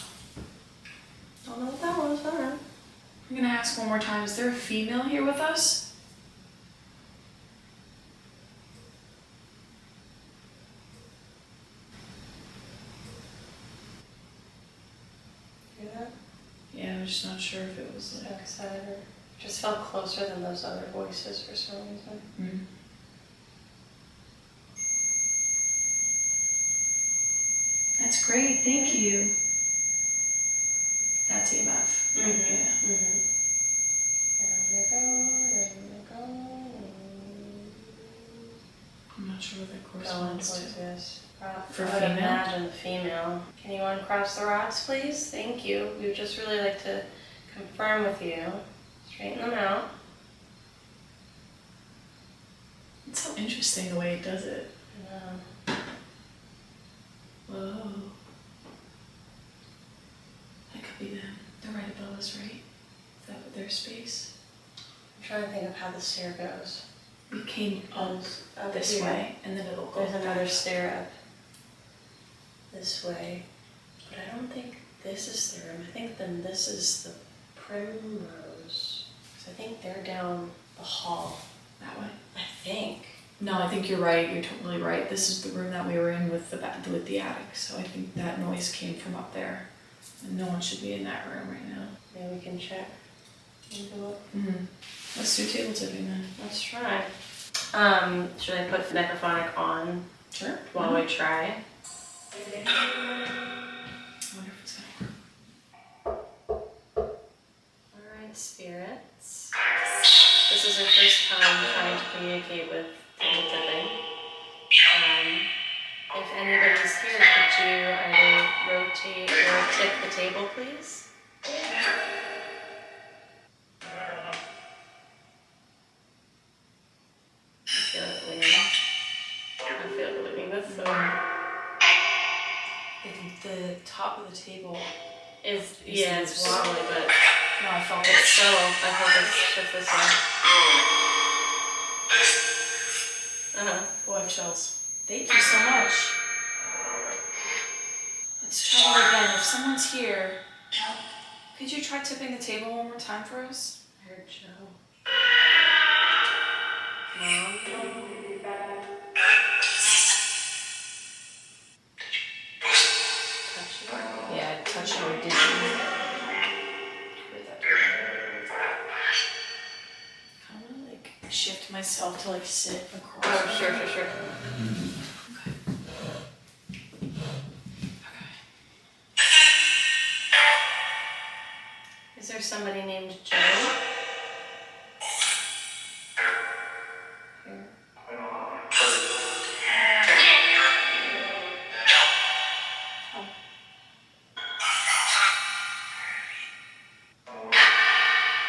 Don't know what that was, alright. I'm gonna ask one more time, is there a female here with us? Hear that? Yeah, I'm just not sure if it was like... Outside or just felt closer than those other voices for some reason. Mm. That's great, thank you. That's EMF. Right? Yeah. There we go. I'm not sure what that Going corresponds towards to. this. For I would female? imagine the female. Can you uncross the rods, please? Thank you. We would just really like to confirm with you. Straighten them out. It's so interesting the way it does it. Whoa. That could be them. They're right above goes, right? Is that what their space? I'm trying to think of how the stair goes. We came up this here. way, and then it'll go There's another back. stair up this way. But I don't think this is their room. I think then this is the Primrose. 'Cause I think they're down the hall. That way. I think. No, I think you're right. You're totally right. This is the room that we were in with the attic. So I think that noise came from up there, and no one should be in that room right now. Maybe we can check. And go up. Mm-hmm. Let's do table tipping then. Let's try. Should I put necrophonic on Sure. while we try? I wonder if it's gonna work. Alright, spirits. This is our first time trying to communicate with table tipping. If anybody's here, could you either rotate or tip the table, please? I feel it leaning. I feel it leaning. That's so The top of the table. it's wobbly, but No, I felt it's it. subtle. I hope it's shift this way. Oh, I have chills. Thank you so much. Let's try that again. If someone's here, could you try tipping the table one more time for us? I heard Joe. Yeah, touch it or did you? I want to like shift myself to like sit across. Oh, sure. Is there somebody named Joe? Here.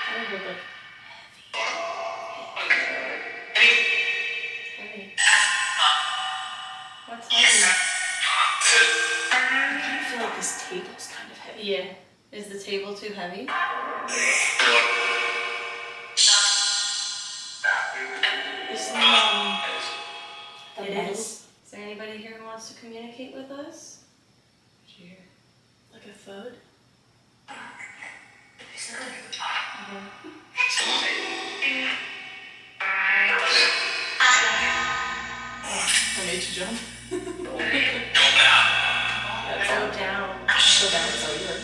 I heard like heavy. What's heavy? I kind of feel like this table's kind of heavy. Yeah. Is the table too heavy? It is. Is there anybody here who wants to communicate with us? Did you hear? Like a thud? I made you jump. Go down. So that was so weird.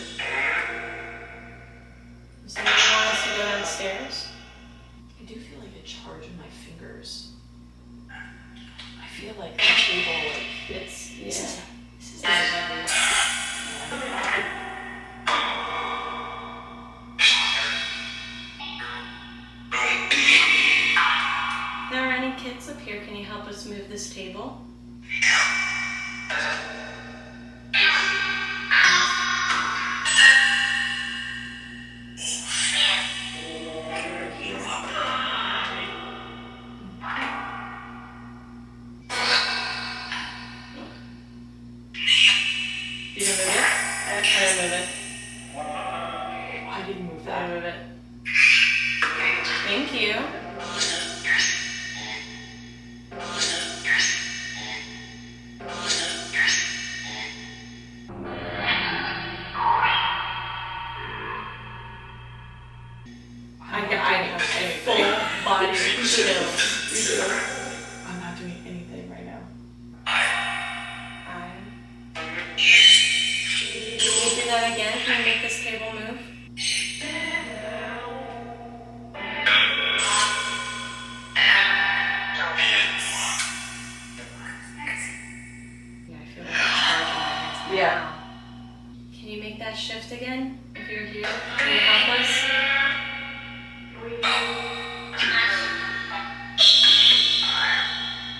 Does somebody want us to go downstairs? I do feel like a charge in my fingers. I feel like the table, like, It's, yeah. this is If there are any kids up here, can you help us move this table? You gonna move it? I'm gonna move it. I didn't move I'm that. gonna move it. Thank you. I have full body chills. I'm not doing anything right now. Can you do that again? Can you make this table move? Yeah, I feel like I'm charging my next Yeah. Can you make that shift again? If you're here, can you help us?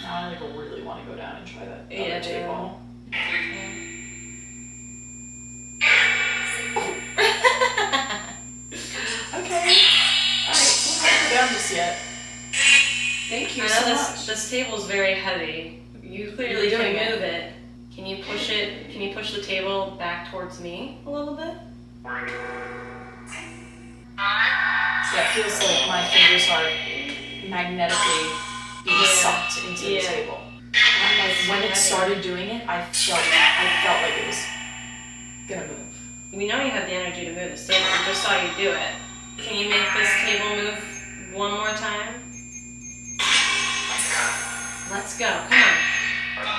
Now I like really want to go down and try that other Yeah, table. Okay. Alright, so I'm not go down just yet. Thank you I so know much. this table's very heavy. You clearly You're doing can it. move it. Can you push it? Can you push the table back towards me a little bit? Yeah, it feels like my fingers are magnetically being sucked into the table. And like when it started doing it, I felt like it was gonna move. We know you have the energy to move this table. We just saw you do it. Can you make this table move one more time? Let's go. Come on.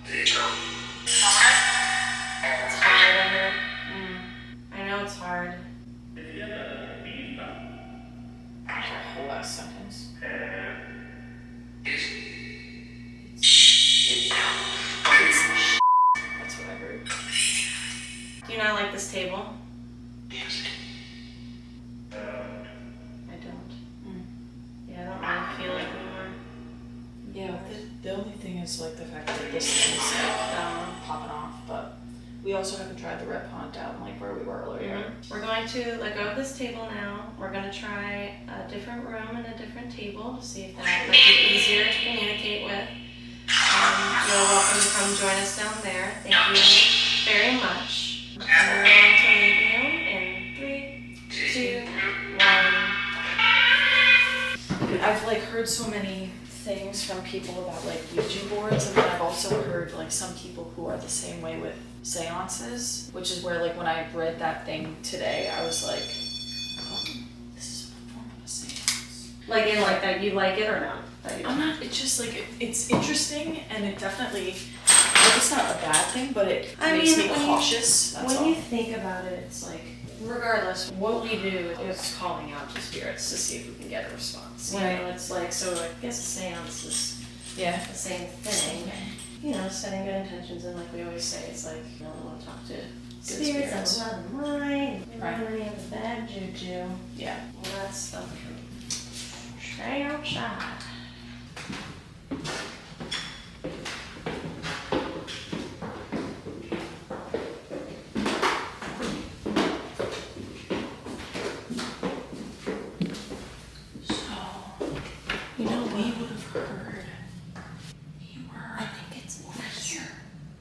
It's hard, isn't it? I know it's hard. Whole last sentence. That's what I heard. Do you not like this table? I don't. Yeah, I don't really feel it anymore. Yeah, the only thing is like the fact that this thing's like popping off, but we also haven't tried the red pond down like where we were earlier. We're going to let go of this table now. We're going to try a different room and a different table to see if that might be easier to communicate with. You're welcome to come join us down there. Thank you very much. And we're going to leave you in 3, 2, 1. I've like heard so many things from people about like Ouija boards, and then I've also heard like some people who are the same way with seances, which is where like when I read that thing today, I was like, oh, this is a form of a seance. Like in like that, you like it or not? I'm not, it's just like, it's interesting, and it definitely, like it's not a bad thing, but it makes me cautious, that's all. When you think about it, it's like, regardless, what we do is calling out to spirits to see if we can get a response. You know, it's like, so I guess a seance is the same thing. You know, setting good intentions, and like we always say, it's like, you know, we want to talk to spirits that's not in line, we don't want any of the bad juju. Yeah. All that stuff. Stay outside. You know, we would have heard you were, I think it's over here,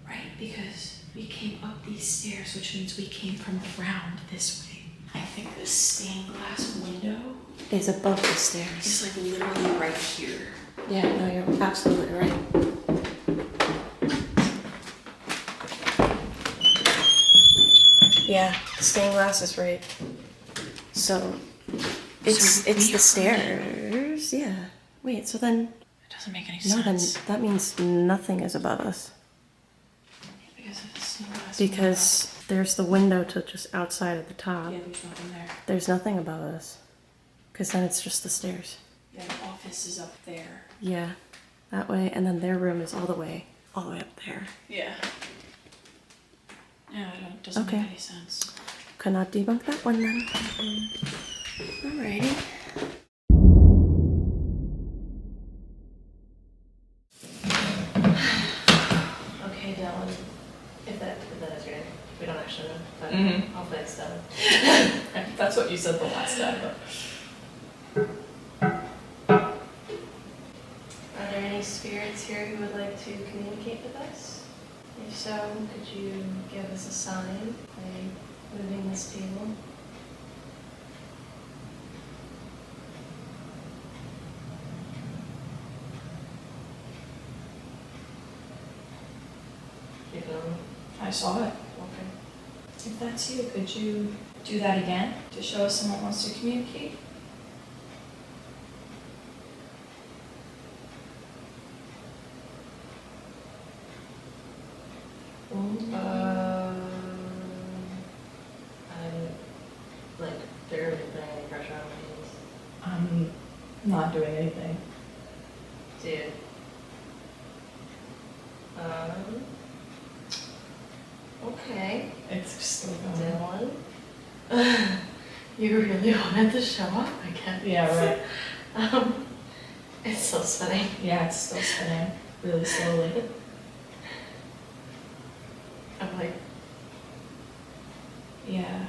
right? Because we came up these stairs, which means we came from around this way. I think the stained glass window Is above the stairs. is like literally right here. Yeah, no, you're absolutely right. Yeah, the stained glass is right. So it's the stairs. Yeah. Wait, so then It doesn't make any no, then sense. that means nothing is above us. Because of the stained glass Because there's the window to just outside at the top. window. Yeah, there's nothing there. There's nothing above us. Because then it's just the stairs. Yeah, the office is up there. Yeah, that way, and then their room is all the way up there. Yeah. Yeah, it doesn't Okay. make any sense. Cannot debunk that one then. Alrighty. Okay, Dylan. If that is your name. We don't actually know, but hopefully it's Dylan. That's what you said the last time, but. Are there any spirits here who would like to communicate with us? If so, could you give us a sign by moving this table? I saw it. Okay. If that's you, could you do that again to show us someone wants to communicate? I'm like barely putting any pressure on my hands. I'm not doing anything. Dude. Okay. It's still going. Dylan. You really wanted to show up, I guess. Yeah, right. It's still spinning. Yeah, it's still spinning really slowly. I'm like, Yeah.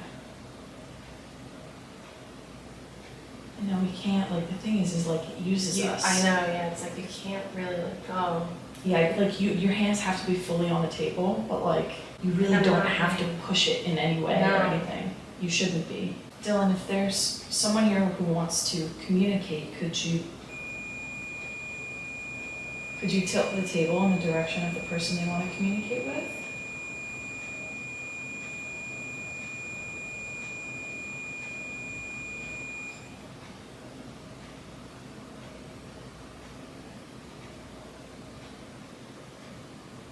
No, we can't, like, the thing is like, it uses us. I know, yeah, it's like you can't really let go. Yeah, like, your hands have to be fully on the table, but, like, you really I'm don't not have to really. push it in any way No. or anything. You shouldn't be. Dylan, if there's someone here who wants to communicate, could you tilt the table in the direction of the person they want to communicate with?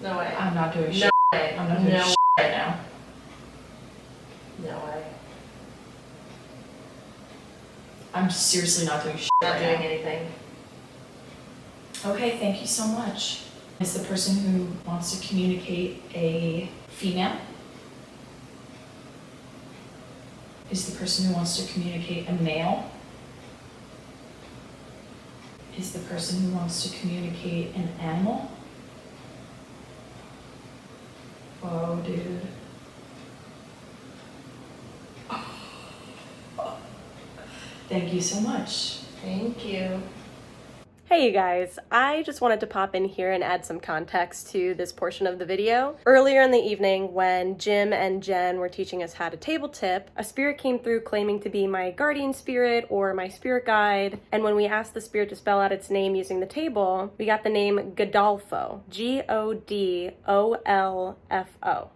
No way. I'm not doing No shit. way. I'm not doing No shit right now. No way. I'm seriously not doing shit Not right doing now. anything. Okay, thank you so much. Is the person who wants to communicate a female? Is the person who wants to communicate a male? Is the person who wants to communicate an animal? Whoa, dude. Thank you so much. Thank you. Hey you guys, I just wanted to pop in here and add some context to this portion of the video. Earlier in the evening, when Jim and Jen were teaching us how to table tip, a spirit came through claiming to be my guardian spirit or my spirit guide, and when we asked the spirit to spell out its name using the table, we got the name Godolfo, Godolfo.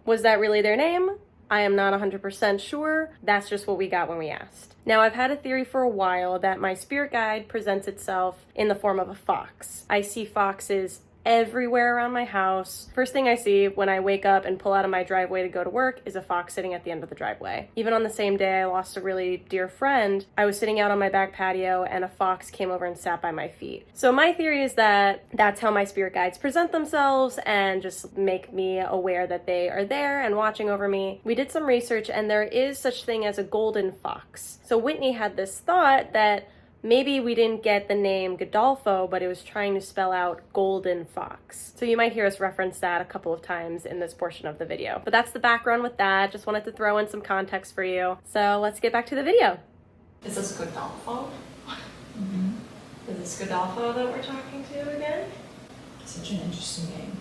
Was that really their name? I am not 100% sure. That's just what we got when we asked. Now, I've had a theory for a while that my spirit guide presents itself in the form of a fox. I see foxes everywhere around my house. First thing I see when I wake up and pull out of my driveway to go to work is a fox sitting at the end of the driveway. Even on the same day I lost a really dear friend, I was sitting out on my back patio and a fox came over and sat by my feet. So my theory is that that's how my spirit guides present themselves and just make me aware that they are there and watching over me. We did some research and there is such thing as a golden fox. So Whitney had this thought that maybe we didn't get the name Godolfo, but it was trying to spell out golden fox. So you might hear us reference that a couple of times in this portion of the video. But that's the background with that. Just wanted to throw in some context for you. So let's get back to the video. Is this Godolfo? Mm-hmm. Is this Godolfo that we're talking to again? Such an interesting name.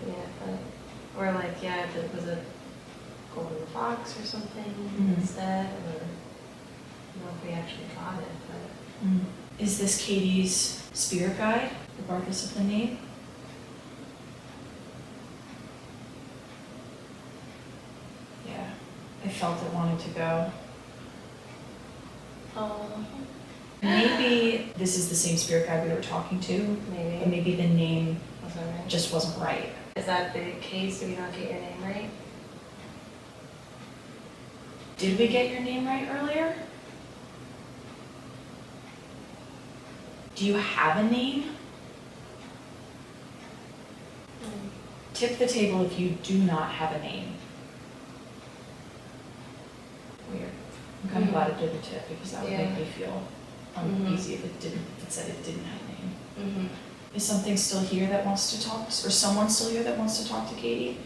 Yeah, but, or like, yeah, if it was a golden fox or something Mhm. instead, or I don't know if we actually got it, but. Is this Katie's spirit guide, regardless of the name? Yeah, I felt it wanted to go. Maybe this is the same spirit guide we were talking to, Maybe. but maybe the name Was that right? just wasn't right. Is that the case? Did we not get your name right? Did we get your name right earlier? Do you have a name? Tip the table if you do not have a name. Weird. I'm kind of glad it did the tip because that would Yeah. make me feel uneasy if it said it didn't have a name. Mm-hmm. Is something still here that wants to talk, or someone still here that wants to talk to Katie?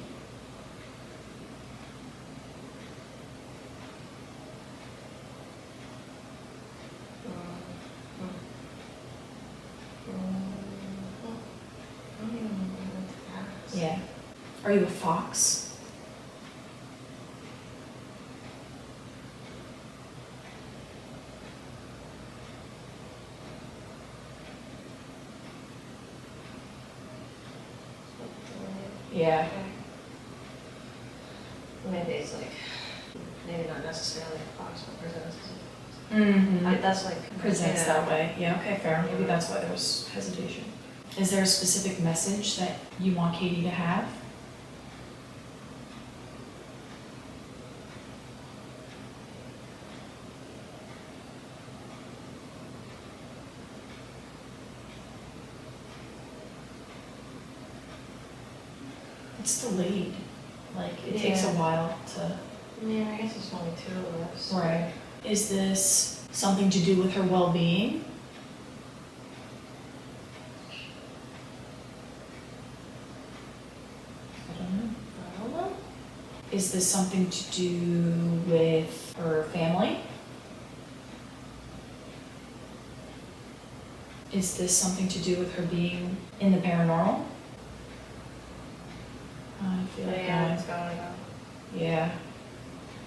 I don't even remember what to ask. Yeah. Are you a fox? Yeah. Maybe it's like, maybe not necessarily a fox, but presents as a fox. Mm-hmm. That's like. Presents yeah. that way. Yeah, okay, fair. Maybe that's why there was hesitation. Is there a specific message that you want Katie to have? It's delayed. Like, it takes a Yeah. while to... Yeah, I guess it's only two of us. Right. Is this something to do with her well-being? I don't know. I don't know. Is this something to do with her family? Is this something to do with her being in the paranormal? I feel like Yeah, it's going on. yeah.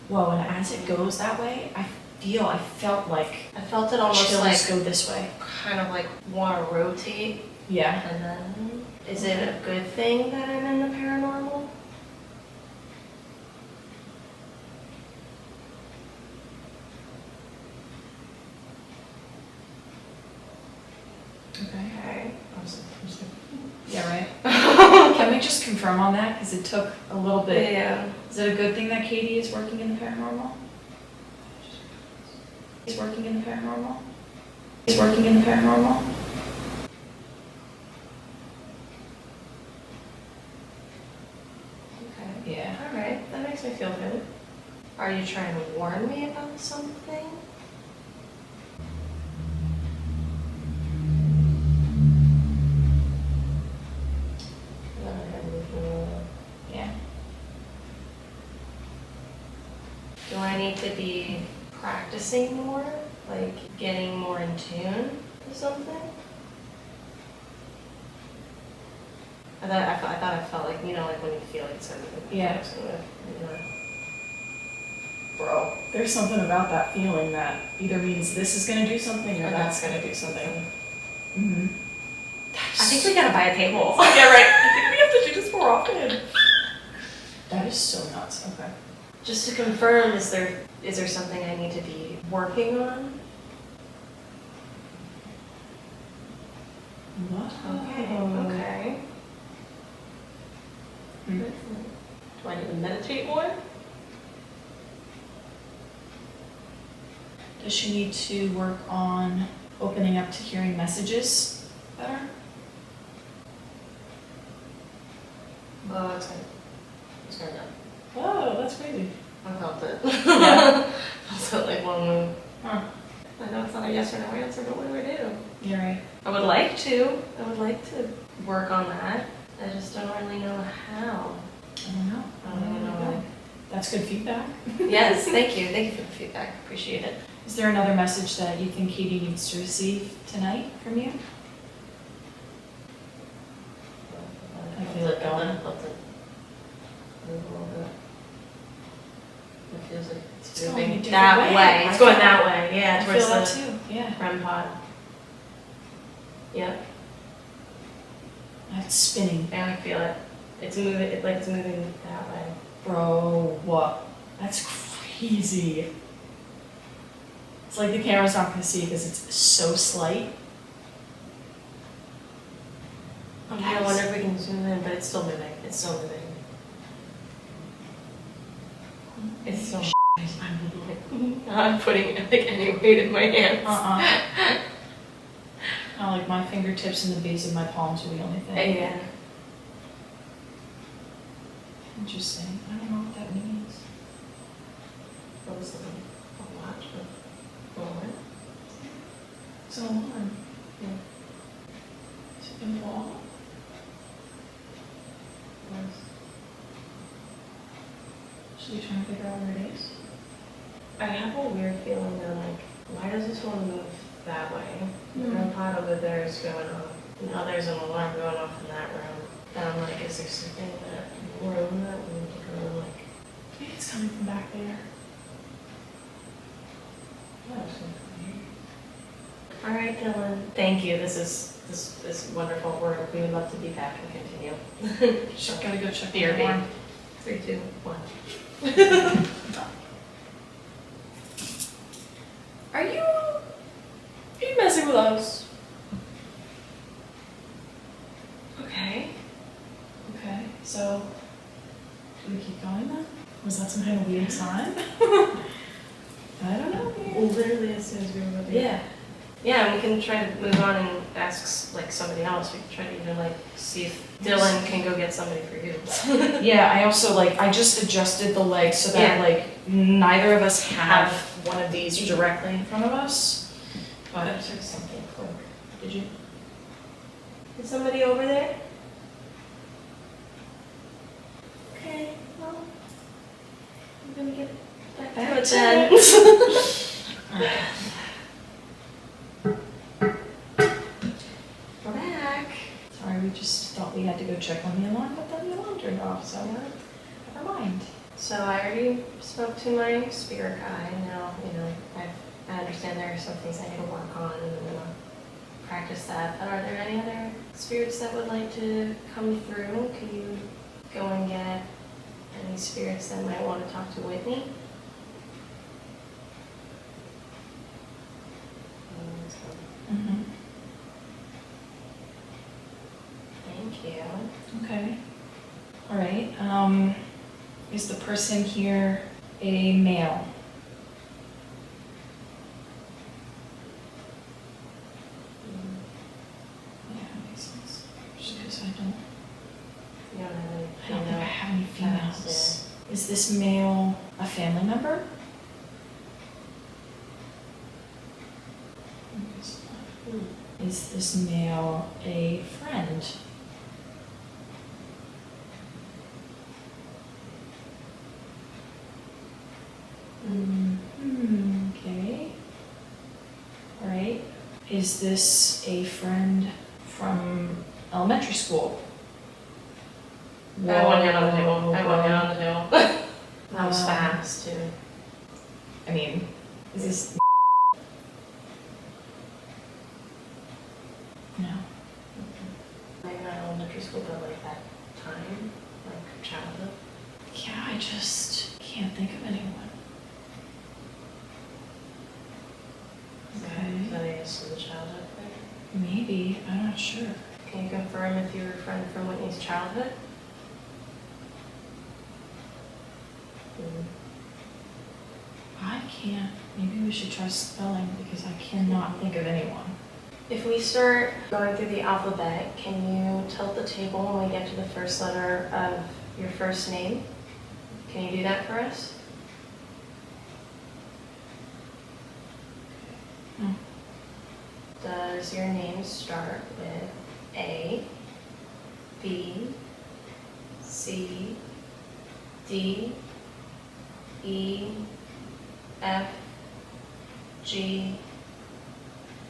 Whoa, and as it goes that way, I feel. I felt like I felt it almost chills like go this way. kind of like want to rotate, Yeah. and then is it a good thing that I'm in the paranormal? Okay. Okay. Yeah, right. Can we just confirm on that? Because it took a little bit. Yeah. Is it a good thing that Katie is working in the paranormal? Is working in the paranormal? Is working in the paranormal? Okay. Yeah. All right. That makes me feel good. Are you trying to warn me about something? Yeah. Do I need to be practicing more? Like getting more in tune with something? I thought I felt like, you know, like when you feel like it's gonna be, Yeah. it's gonna, you know. Bro, there's something about that feeling that either means this is gonna do something or that's gonna do something. Mm-hmm. I think we gotta buy a table. Yeah, right. I think we have to do this more often. That is so nuts. Okay. Just to confirm, is there something I need to be working on? What? Okay. Hmm. Do I need to meditate more? Does she need to work on opening up to hearing messages better? Oh, it's gonna done. Oh, that's crazy. I felt it. Yeah. I felt like one move. Huh. I know it's not a yes or no answer, but what do I do? You're right. I would like to work on that. I just don't really know how. I don't know. I don't even know. Like, that's good feedback. Yes, thank you. Thank you for the feedback. Appreciate it. Is there another message that you think Katie needs to receive tonight from you? I feel it going. Let it move a little bit. It feels like It's it's going a moving different that way. way. I It's going feel- that way. Yeah, I towards feel that the too. Yeah. REM pod. Yep. It's spinning. And I feel it. It's moving. It's moving that way. Bro, what? That's crazy. It's like the camera's not gonna see because it's so slight. I wonder if we can zoom in, but it's still moving. It's still moving. It's still. I'm not putting like any weight in my hands. Not like my fingertips and the base of my palms are the only thing. Yeah. Interesting. I don't know what that means. What was a watch? What? It's an alarm. Yeah. Is it gonna go off? So you're trying to figure out where it is? I have a weird feeling that like, why does this one move that way? The REM pod over there is going off. Now there's an alarm going off in that room. And I'm like, is there something in that room that we need to go like? Maybe it's coming from back there. All right, Dylan. Thank you. This is wonderful work. We would love to be back and continue. Just gotta go check the BRB. alarm. 3, 2, 1. Are you messing with us? Okay. Okay, so do we keep going then? Was that some kind of weird sign? I don't know. Literally as soon as we were moving. Yeah. Yeah, and we can try to move on and ask like somebody else. We can try to even like see if Dylan can go get somebody for you. Yeah, I also I just adjusted the leg so that Yeah. neither of us have one of these directly in front of us. But I took something quick. did you? Is somebody over there? Okay, well, I'm gonna get back to it then. We're back. Sorry, we just thought we had to go check on the alarm, but then the alarm turned off, so never mind. So I already spoke to my spirit guide. Now, I understand there are some things I need to work on, and I'm gonna practice that. But are there any other spirits that would like to come through? Can you go and get any spirits that might want to talk to Whitney? Mm-hmm. Thank you. Okay. All right. Is the person here a male? Yeah, that makes sense. Just because I don't You don't have any think I have any females. females. Is this male a family member? Is this male a friend? Okay. All right. Is this a friend from elementary school? I went down on the table. I went Whoa. down on the table. That was fast, too. I mean, is this? No. Maybe not elementary school, but like that time, like childhood. Yeah, I just can't think of anyone. Okay. So I guess in the childhood thing. Maybe. I'm not sure. Can you confirm if you were a friend from Whitney's childhood? I can't. Maybe we should try spelling because I cannot think of anyone. If we start going through the alphabet, can you tilt the table when we get to the first letter of your first name? Can you do that for us? No. Does your name start with A, B, C, D, E, F, G,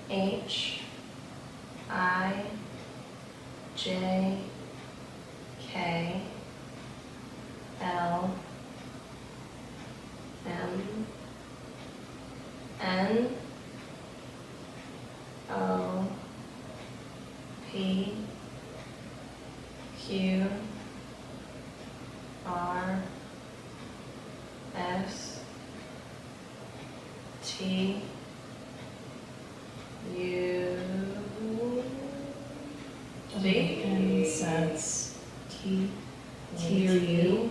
H, I, J, K, L, M, N, O, P, Q, R, S, T, U, Doesn't make any sense. T or U?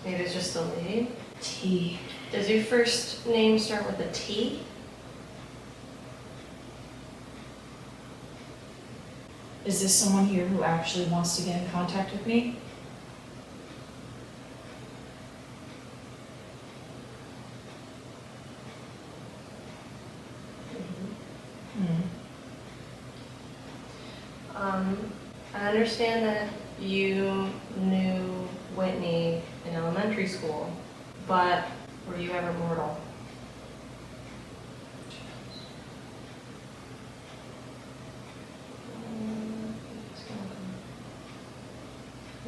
Maybe it's just a lead. T. Does your first name start with a T? Is this someone here who actually wants to get in contact with me? I understand that you knew Whitney in elementary school, but were you ever mortal?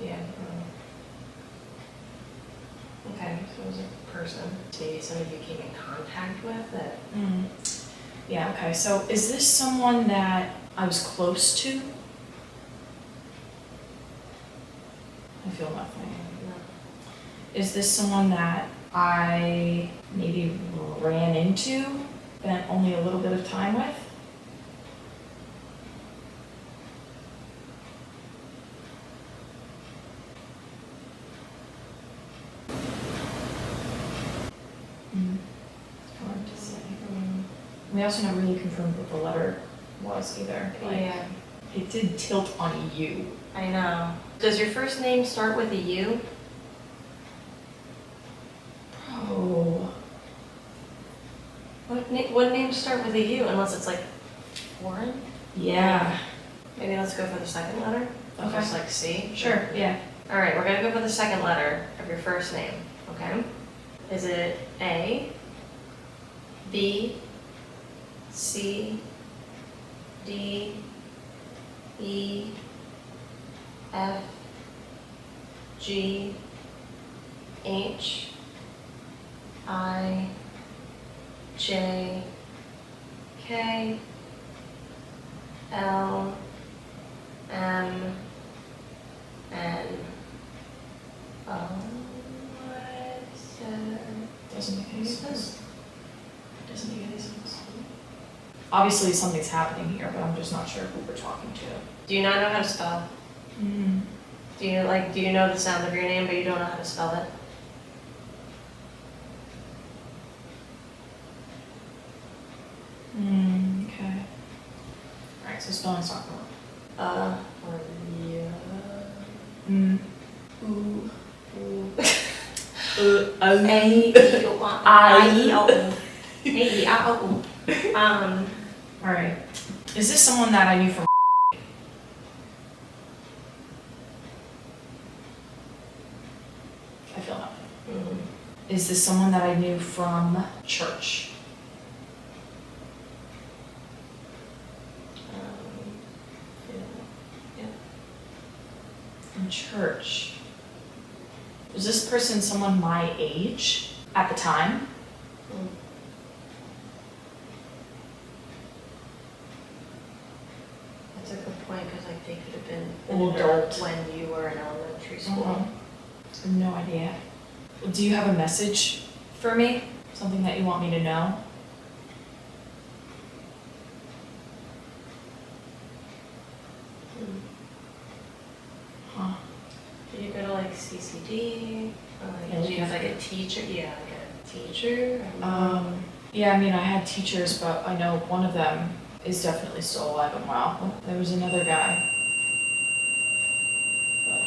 Yeah. Okay, so it was a person. Maybe somebody you came in contact with that. Yeah, okay. So is this someone that I was close to? I feel nothing. Is this someone that I maybe ran into, spent only a little bit of time with? Hard to say. We also never really confirmed what the letter was either. Like, Yeah, it did tilt on a U. I know. Does your first name start with a U? Oh. What names start with a U unless it's like foreign? Yeah. Maybe let's go for the second letter. Okay. Just like C. Sure, yeah. All right, we're gonna go for the second letter of your first name. Okay. Is it A, B, C, D, E, F, G, H I J K L M N O S. Doesn't make any sense. Doesn't make any sense. Obviously something's happening here, but I'm just not sure who we're talking to. Do you not know how to spell? Mm. Do you know the sound of your name, but you don't know how to spell it? Okay. Alright, so spelling's not going. Or yeah. Ooh. Ooh. Alright. Is this someone that I knew from I feel nothing. Is this someone that I knew from church? From church. Was this person someone my age at the time? That's a good point, because like they could have been Older older when you were in elementary school. I have no idea. Do you have a message for me? Something that you want me to know? Huh. Did you go to like CCD? Or like, Yeah, did you have like like a teacher? Yeah, like a teacher? Yeah, I mean, I had teachers, but I know one of them is definitely still alive and well. There was another guy. But,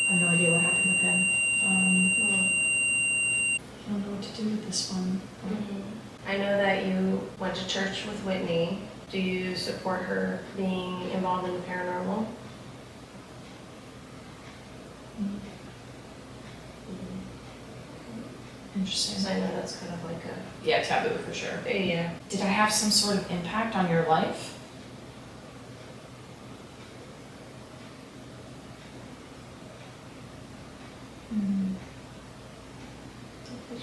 I have no idea what happened with him. I don't know what to do with this one. I know that you went to church with Whitney. Do you support her being involved in the paranormal? Interesting. Because I know that's kind of like a... Yeah, taboo for sure. Yeah. Did I have some sort of impact on your life? It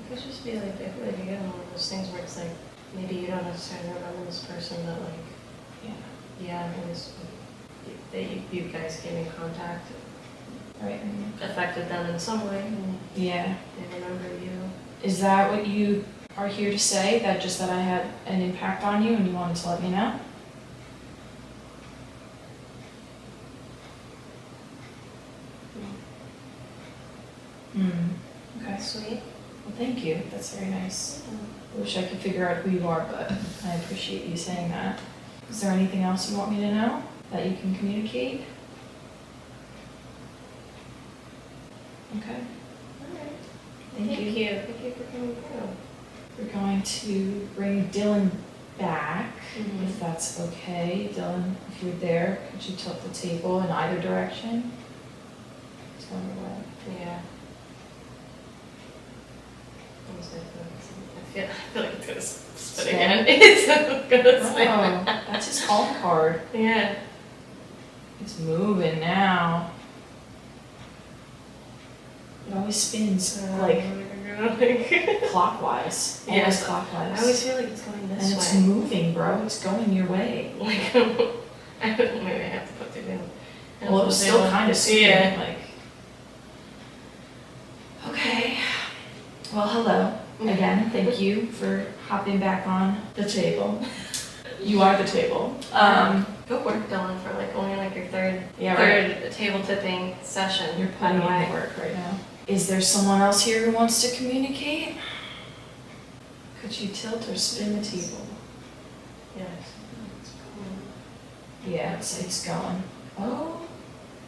could just be like, if you get one of those things where it's like, maybe you don't necessarily remember this person, but like, yeah, it was, that you guys came in contact, Right. affected them in some way, and Yeah. they remember you. Is that what you are here to say? That just that I had an impact on you and you wanted to let me know? Okay. Sweet. Well, thank you. That's very nice. I wish I could figure out who you are, but I appreciate you saying that. Is there anything else you want me to know that you can communicate? Okay. Alright. Thank you. Thank you for coming through. We're going to bring Dylan back, if that's okay. Dylan, if you're there, could you tilt the table in either direction? Tell me what. Yeah. I feel like it's gonna spin again. It's gonna spin. Oh, that's his calling card. Yeah. It's moving now. It always spins like clockwise. Yeah. Almost clockwise. I always feel like it's going this and way. it's moving, bro. It's going your way. Like, I don't know, maybe I have to put it in. Well, it was still kind of spinning. Yeah. Like. Okay. Well, hello. Again, thank you for hopping back on the table. You are the table. Good work, Dylan, for like only like your third table tipping session. You're putting in the work right now. Is there someone else here who wants to communicate? Could you tilt or spin the table? Yes. Yeah, it's going. Oh.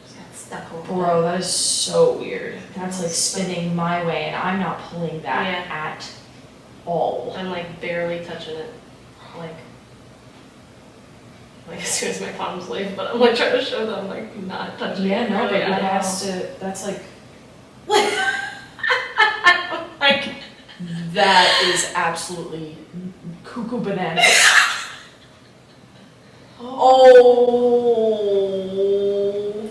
Just got stuck over Bro, that is so weird. That's like spinning my way and I'm not pulling that at all. I'm like barely touching it. Like as soon as my palms leave, but I'm like trying to show them like not touching Yeah, it. no, but really that at has to, that's like, all. Like, that is absolutely cuckoo bananas. Oh.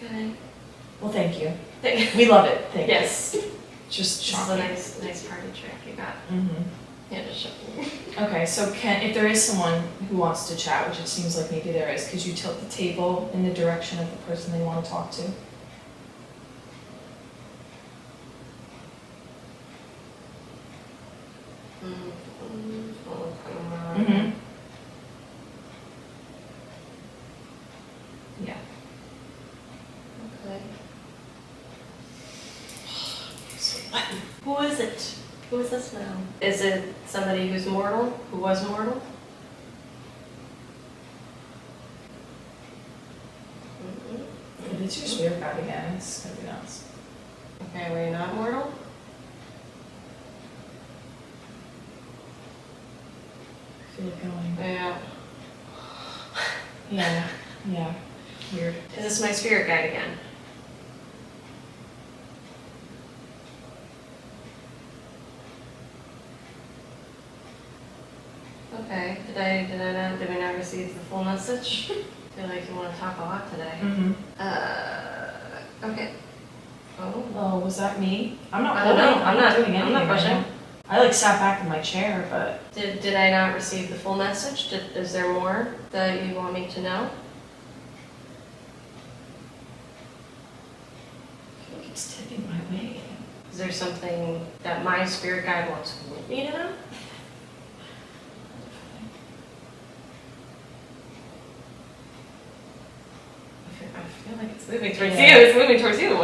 Okay. Well, thank you. Yes. We love it. Thank you. Just Just this is a shocking. nice party trick you got. Mm-hmm. Yeah, just shocking. Okay, so if there is someone who wants to chat, which it seems like maybe there is, could you tilt the table in the direction of the person they want to talk to? Mm-hmm. Yeah. Okay. Who is it? Who is this now? Is it somebody who's mortal? Who was mortal? If it's your spirit guide again, it's gonna be nuts. Okay, were you not mortal? I feel it going. Yeah. Yeah. Weird. Is this my spirit guide again? Okay, did we not receive the full message? I feel like you want to talk a lot today. Mm-hmm. Okay. Oh. Oh, was that me? I'm not I don't know. pulling. I'm not doing anything. I'm not right pushing. now. I like sat back in my chair, but Did I not receive the full message? Is there more that you want me to know? I feel like it's tipping my way. Is there something that my spirit guide wants Whitney to know? I feel like it's moving towards Yeah. you. It's moving towards you.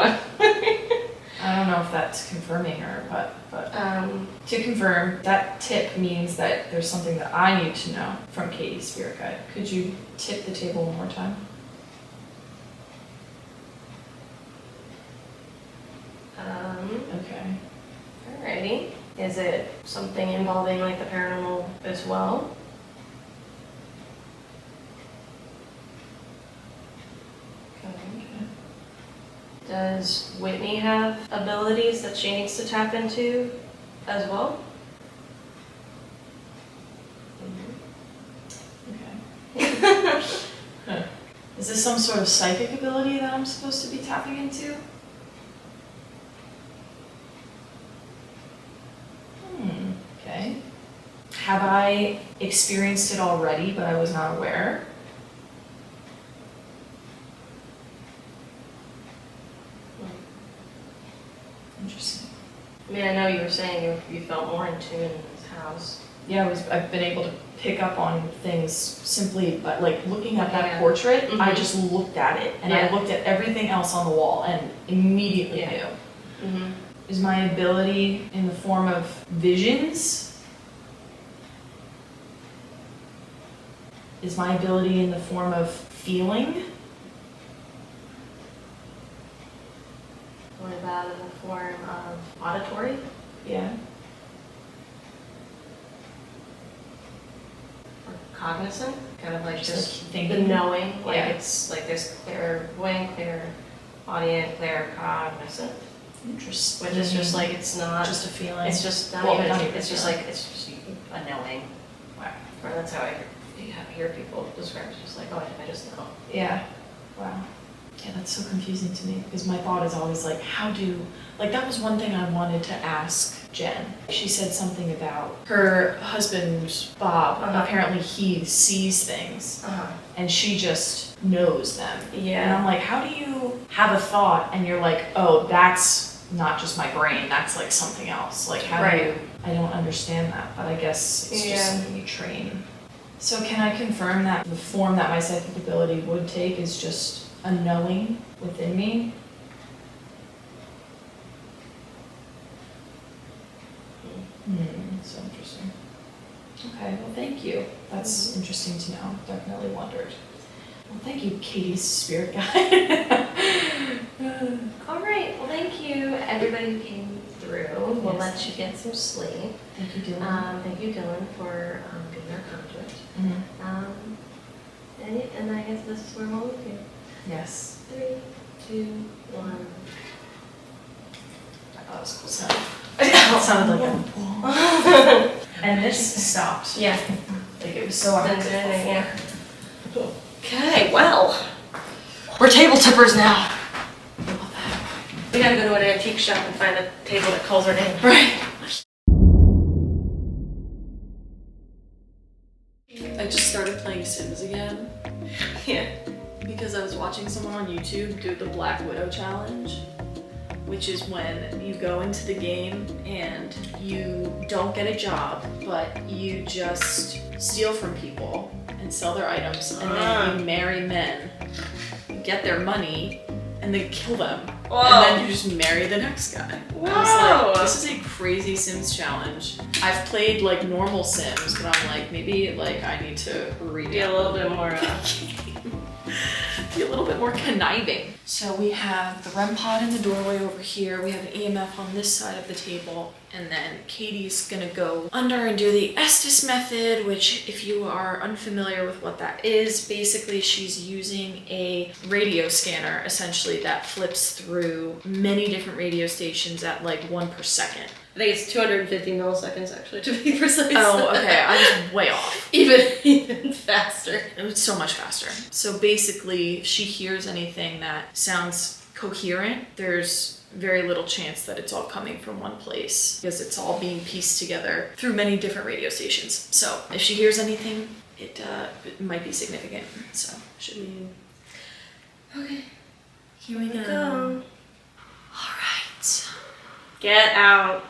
I don't know if that's confirming her, but Um, to confirm, that tip means that there's something that I need to know from Katie's spirit guide. Could you tip the table one more time? Okay. Alrighty. Is it something involving like the paranormal as well? Does Whitney have abilities that she needs to tap into as well? Okay. Huh. Is this some sort of psychic ability that I'm supposed to be tapping into? Okay. Have I experienced it already, but I was not aware? Interesting. I mean, I know you were saying you felt more in tune in this house. Yeah, I've been able to pick up on things simply by like looking at that Yeah. portrait. I Mhm. just looked at it and Yeah. I looked at everything else on the wall and immediately Yeah. knew. Mm-hmm. Is my ability in the form of visions? Is my ability in the form of feeling? What about in the form of auditory? Yeah. Or cognizant? Kind of like just like the thinking. knowing, like Yeah. it's like there's clairvoyant, clairaudient, claircognizant, Interesting. which is just like it's not, just a feeling. it's just not Well, even, not even it's just feeling. like, it's just a knowing. Wow. Or that's how I hear people describe it, just like, oh, I just know. Yeah. Wow. Yeah, that's so confusing to me because my thought is always like, that was one thing I wanted to ask Jen. She said something about her husband, Bob, Uh-huh. apparently he sees things Uh-huh. and she just knows them. And Yeah. I'm like, how do you have a thought and you're like, oh, that's not just my brain, that's like something else. Like how do Right. you, I don't understand that, but I guess it's just Yeah. something you train. So can I confirm that the form that my psychic ability would take is just a knowing within me? So interesting. Okay, well thank you. That's interesting to know. Definitely wondered. Well, thank you, Katie's spirit guide. All right, well, thank you, everybody who came through. We'll Yes. let you get some sleep. Thank you, Dylan. Thank you, Dylan, for being our conduit. Mhm. And I guess this is where we'll leave you. Yes. 3, 2, 1. That was cool stuff. It sounded like a and this stopped. Yeah. Like it was so active Yeah. before. Okay, well, we're table tippers now. We gotta go to an antique shop and find a table that calls her name. Right. I just started playing Sims again. Yeah. Because I was watching someone on YouTube do the Black Widow challenge, which is when you go into the game and you don't get a job, but you just steal from people and sell their items, and then you marry men, you get their money, and then kill them. Whoa. And then you just marry the next guy. Whoa. I was like, this is a crazy Sims challenge. I've played like normal Sims, but I'm like, maybe like I need to Be a little bit more, be a little bit more conniving. So we have the REM pod in the doorway over here. We have an EMF on this side of the table. And then Katie's gonna go under and do the Estes Method, which if you are unfamiliar with what that is, basically she's using a radio scanner, essentially, that flips through many different radio stations at like 1 per second. I think it's 250 milliseconds actually, to be precise. Oh, okay, I was way off. Even faster. It was so much faster. So basically, if she hears anything that sounds coherent, there's very little chance that it's all coming from one place because it's all being pieced together through many different radio stations. So if she hears anything, it might be significant. So should we? Okay. Here we go. All right. Get out.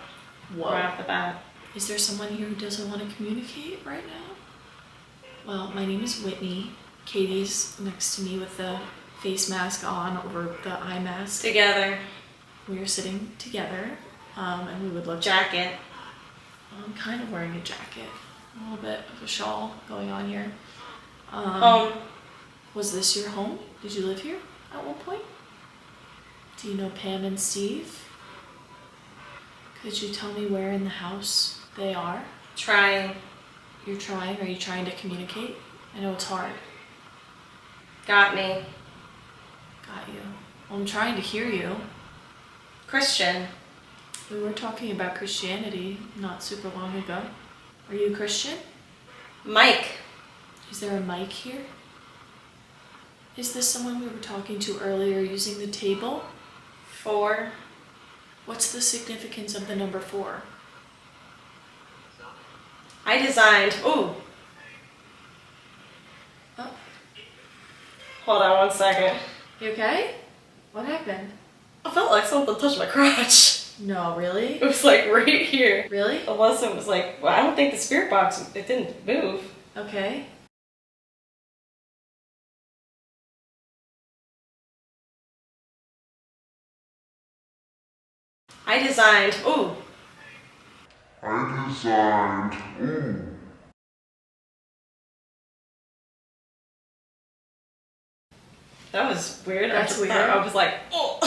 Whoa. Right off the bat. Is there someone here who doesn't want to communicate right now? Well, my name is Whitney. Katie's next to me with the face mask on over the eye mask. Together. We are sitting together, and we would love to. Jacket. I'm kind of wearing a jacket, a little bit of a shawl going on here. Was this your home? Did you live here at one point? Do you know Pam and Steve? Could you tell me where in the house they are? Trying. You're trying? Are you trying to communicate? I know it's hard. Got me. Got you. Well, I'm trying to hear you. Christian. We were talking about Christianity not super long ago. Are you a Christian? Mike. Is there a mic here? Is this someone we were talking to earlier using the table? 4. What's the significance of the number 4? I designed. Ooh. Oh. Hold on 1 second. You okay? What happened? I felt like something touched my crotch. No, really? It was like right here. Really? Unless it was like, well, I don't think the spirit box, it didn't move. Okay. I designed. Ooh. That was weird. That's weird. I was like, oh.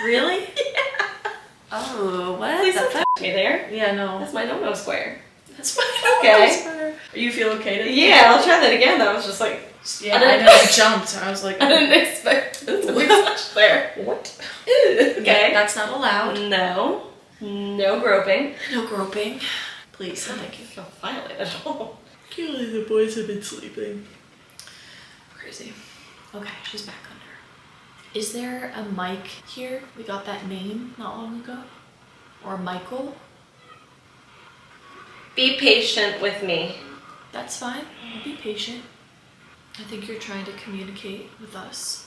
Really? Yeah. Oh, what? Please the don't fuck? touch me there. Yeah, no. That's my no-no square. That's fine. Okay. You feel okay to Yeah, I'll try that again. That was just like, Yeah, I know. I jumped. I was like, I didn't expect it to be touched there. What? Okay. That's not allowed. No. No groping. No groping. Please, thank you. I feel violated at all. Clearly the boys have been sleeping. Crazy. Okay, she's back under. Is there a Mike here? We got that name not long ago. Or Michael? Be patient with me. That's fine. I'll be patient. I think you're trying to communicate with us.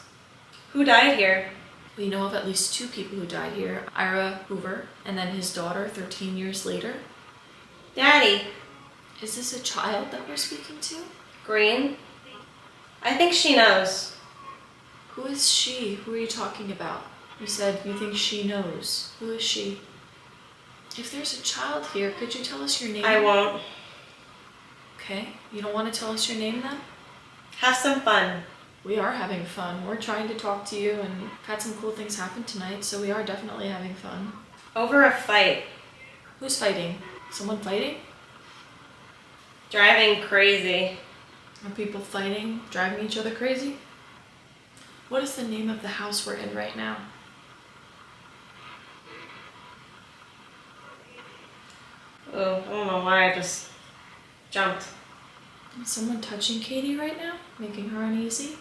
Who died here? We know of at least 2 people who died here. Ira Hoover, and then his daughter 13 years later. Daddy. Is this a child that we're speaking to? Green. I think she knows. Who is she? Who are you talking about? You said you think she knows. Who is she? If there's a child here, could you tell us your name? I won't. Okay. You don't want to tell us your name then? Have some fun. We are having fun. We're trying to talk to you and had some cool things happen tonight, so we are definitely having fun. Over a fight. Who's fighting? Someone fighting? Driving crazy. Are people fighting, driving each other crazy? What is the name of the house we're in right now? Oh, I don't know why I just jumped. Is someone touching Katie right now? Making her uneasy?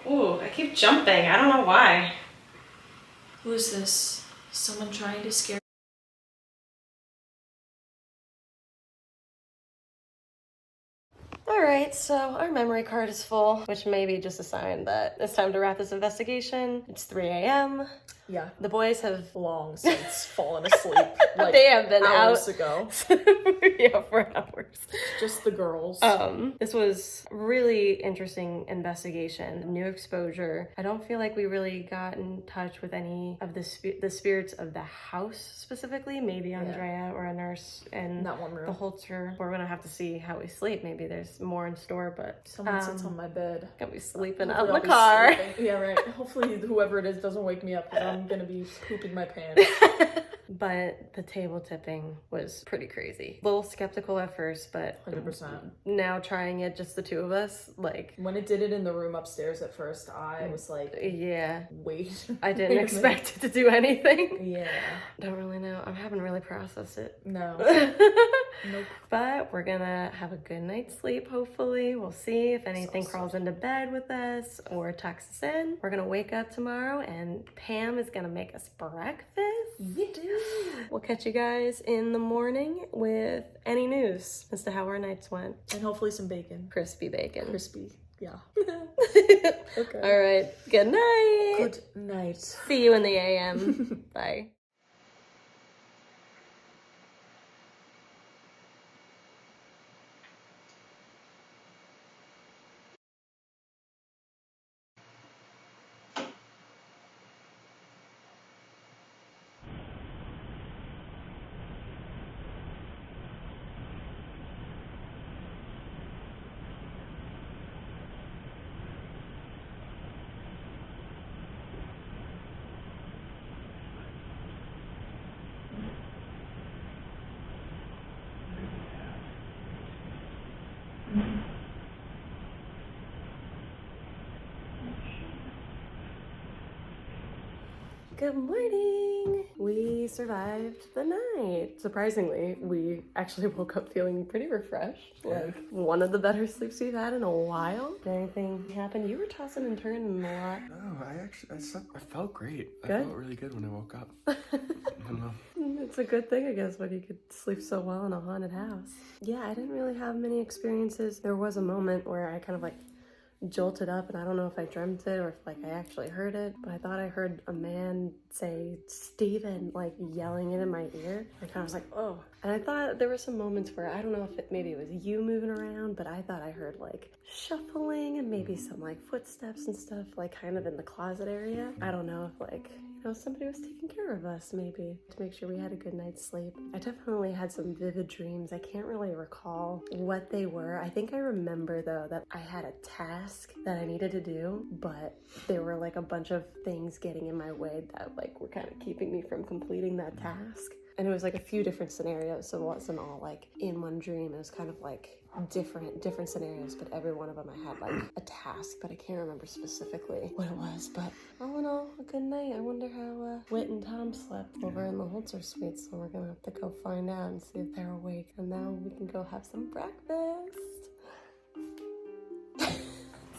Ooh, I keep jumping. I don't know why. Who is this? Someone trying to scare? Alright, so our memory card is full, which may be just a sign that it's time to wrap this investigation. It's 3 a.m. Yeah. The boys have Long since fallen asleep. Like they have been hours out ago. yeah, for hours. Just the girls. This was really interesting investigation, new exposure. I don't feel like we really got in touch with any of the spirits of the house specifically. Maybe Andrea or a nurse in That one room. the Holtzer. We're gonna have to see how we sleep. Maybe there's more in store, but Someone sits on my bed. gonna be sleeping Hopefully out in the I'll be car. sleeping. Yeah, right. Hopefully whoever it is doesn't wake me up because I'm gonna be pooping my pants. But the table tipping was pretty crazy. A little skeptical at first, but 100%. now trying it, just the two of us, like, When it did it in the room upstairs at first, I was like, yeah, wait. I didn't expect it to do anything. Yeah. Don't really know. I haven't really processed it. No. Nope. But we're gonna have a good night's sleep, hopefully. We'll see if anything crawls into bed with us or tucks us in. We're gonna wake up tomorrow and Pam is gonna make us breakfast. Yeah. We'll catch you guys in the morning with any news as to how our nights went. And hopefully some bacon. Crispy bacon. Crispy. Yeah. Okay. All right. Good night. Good night. See you in the AM. Bye. Good morning! We survived the night. Surprisingly, we actually woke up feeling pretty refreshed. Like, one of the better sleeps we've had in a while. Did anything happen? You were tossing and turning a lot. No, I slept. I felt great. Good? I felt really good when I woke up. I don't know. It's a good thing, I guess, when you could sleep so well in a haunted house. Yeah, I didn't really have many experiences. There was a moment where I kind of like jolted up, and I don't know if I dreamt it or if like I actually heard it, but I thought I heard a man say Steven, like yelling it in my ear. I kind of was like, oh. And I thought there were some moments where I don't know if maybe it was you moving around, but I thought I heard like shuffling and maybe some like footsteps and stuff, like kind of in the closet area. I don't know if like, you know, somebody was taking care of us maybe to make sure we had a good night's sleep. I definitely had some vivid dreams. I can't really recall what they were. I think I remember though that I had a task that I needed to do, but there were like a bunch of things getting in my way that like were kind of keeping me from completing that task. And it was like a few different scenarios, so it wasn't all like in one dream. It was kind of like different scenarios, but every one of them I had like a task, but I can't remember specifically what it was. But all in all, a good night. I wonder how Whit and Tom slept over in the Holtzer Suite, so we're gonna have to go find out and see if they're awake. And now we can go have some breakfast.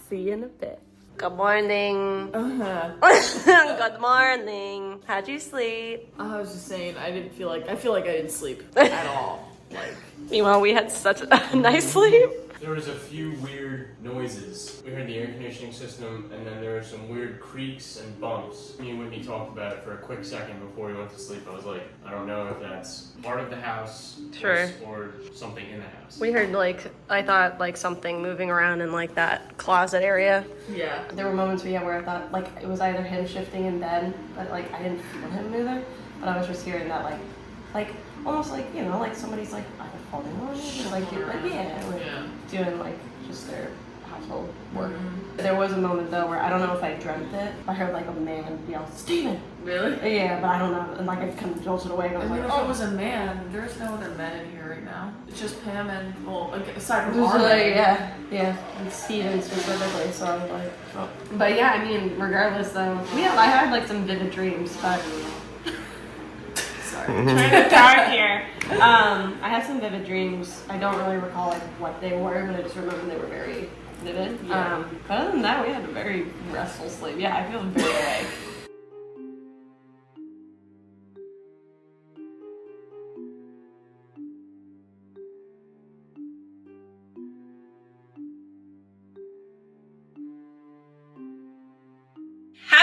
See you in a bit. Good morning. Good morning. How'd you sleep? I was just saying, I feel like I didn't sleep at all. Like, Meanwhile, we had such a nice sleep. There was a few weird noises. We heard the air conditioning system, and then there were some weird creaks and bumps. Me and Whitney talked about it for a quick second before we went to sleep. I was like, I don't know if that's part of the house Sure. or something in the house. We heard like, I thought like something moving around in like that closet area. yeah. There were moments where I thought like it was either him shifting in bed, but like I didn't feel him moving. But I was just hearing that like almost like, you know, like somebody's like either falling on it or like doing like just their household work. There was a moment though where I don't know if I dreamt it. I heard like a man yell, "Steven!" Really? Yeah, but I don't know. And like I kind of jolted away and I was I mean, like, if oh. it was a man, there's no other men in here right now. It's just Pam and, well, like, aside from Just our like, men. yeah, and Steven specifically, so I was like, oh. But yeah, I mean, regardless though, I had like some vivid dreams, but sorry, I'm trying to talk here. I had some vivid dreams. I don't really recall like what they were, but I just remember they were very vivid. But other than that, we had a very restful sleep. Yeah, I feel very awake.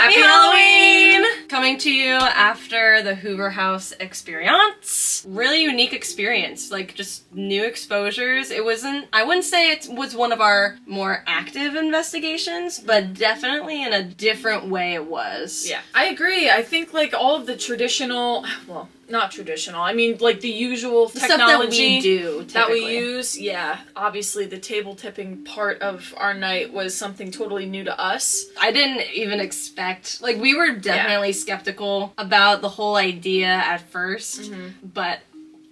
Happy Halloween! Coming to you after the Hoover House experience. Really unique experience, like just new exposures. It wasn't, I wouldn't say it was one of our more active investigations, but definitely in a different way it was. Yeah, I agree. I think like all of the traditional, well, not traditional, I mean like the usual The technology stuff that we do, that we typically. use, yeah. Obviously the table tipping part of our night was something totally new to us. I didn't even expect, like we were definitely skeptical about the whole idea at first, but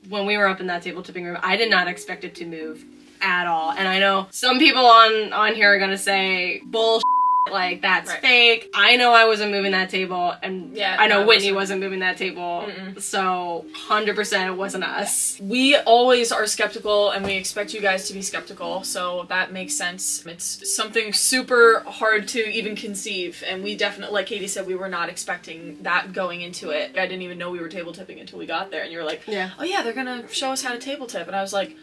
when we were up in that table tipping room, I did not expect it to move at all. And I know some people on here are gonna say bullshit, like that's fake. I know I wasn't moving that table, and I know Whitney wasn't moving that table, so 100% it wasn't us. We always are skeptical, and we expect you guys to be skeptical, so that makes sense. It's something super hard to even conceive, and we definitely, like Katie said, we were not expecting that going into it. I didn't even know we were table tipping until we got there, and you were like, oh yeah, they're gonna show us how to table tip, and I was like,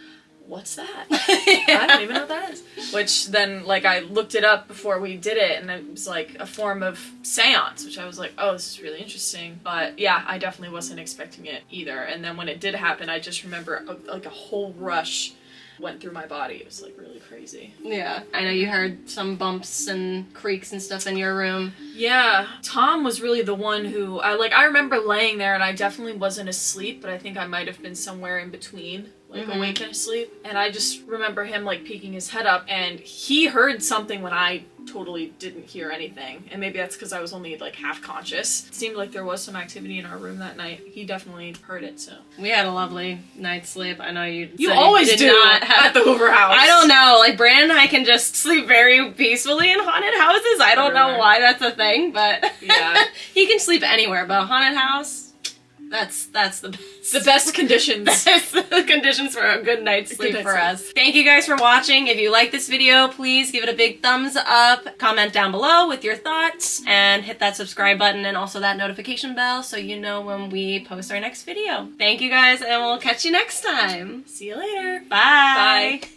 what's that? I don't even know what that is. Which then, like, I looked it up before we did it, and it was like a form of seance, which I was like, oh, this is really interesting. But yeah, I definitely wasn't expecting it either. And then when it did happen, I just remember like a whole rush went through my body. It was like really crazy. Yeah, I know you heard some bumps and creaks and stuff in your room. Yeah, Tom was really the one who, I remember laying there and I definitely wasn't asleep, but I think I might have been somewhere in between, like awake and asleep. And I just remember him like peeking his head up, and he heard something when I totally didn't hear anything. And maybe that's because I was only like half conscious. It seemed like there was some activity in our room that night. He definitely heard it, so. We had a lovely night's sleep. I know you always did do not have at the Hoover House. I don't know, like Brandon and I can just sleep very peacefully in haunted houses. I don't know why that's a thing, but yeah. He can sleep anywhere, but a haunted house, that's the best. The best conditions. That's the conditions for a good night's sleep for us. Thank you guys for watching. If you like this video, please give it a big thumbs up, comment down below with your thoughts, and hit that subscribe button and also that notification bell so you know when we post our next video. Thank you guys, and we'll catch you next time. See you later. Bye. Bye.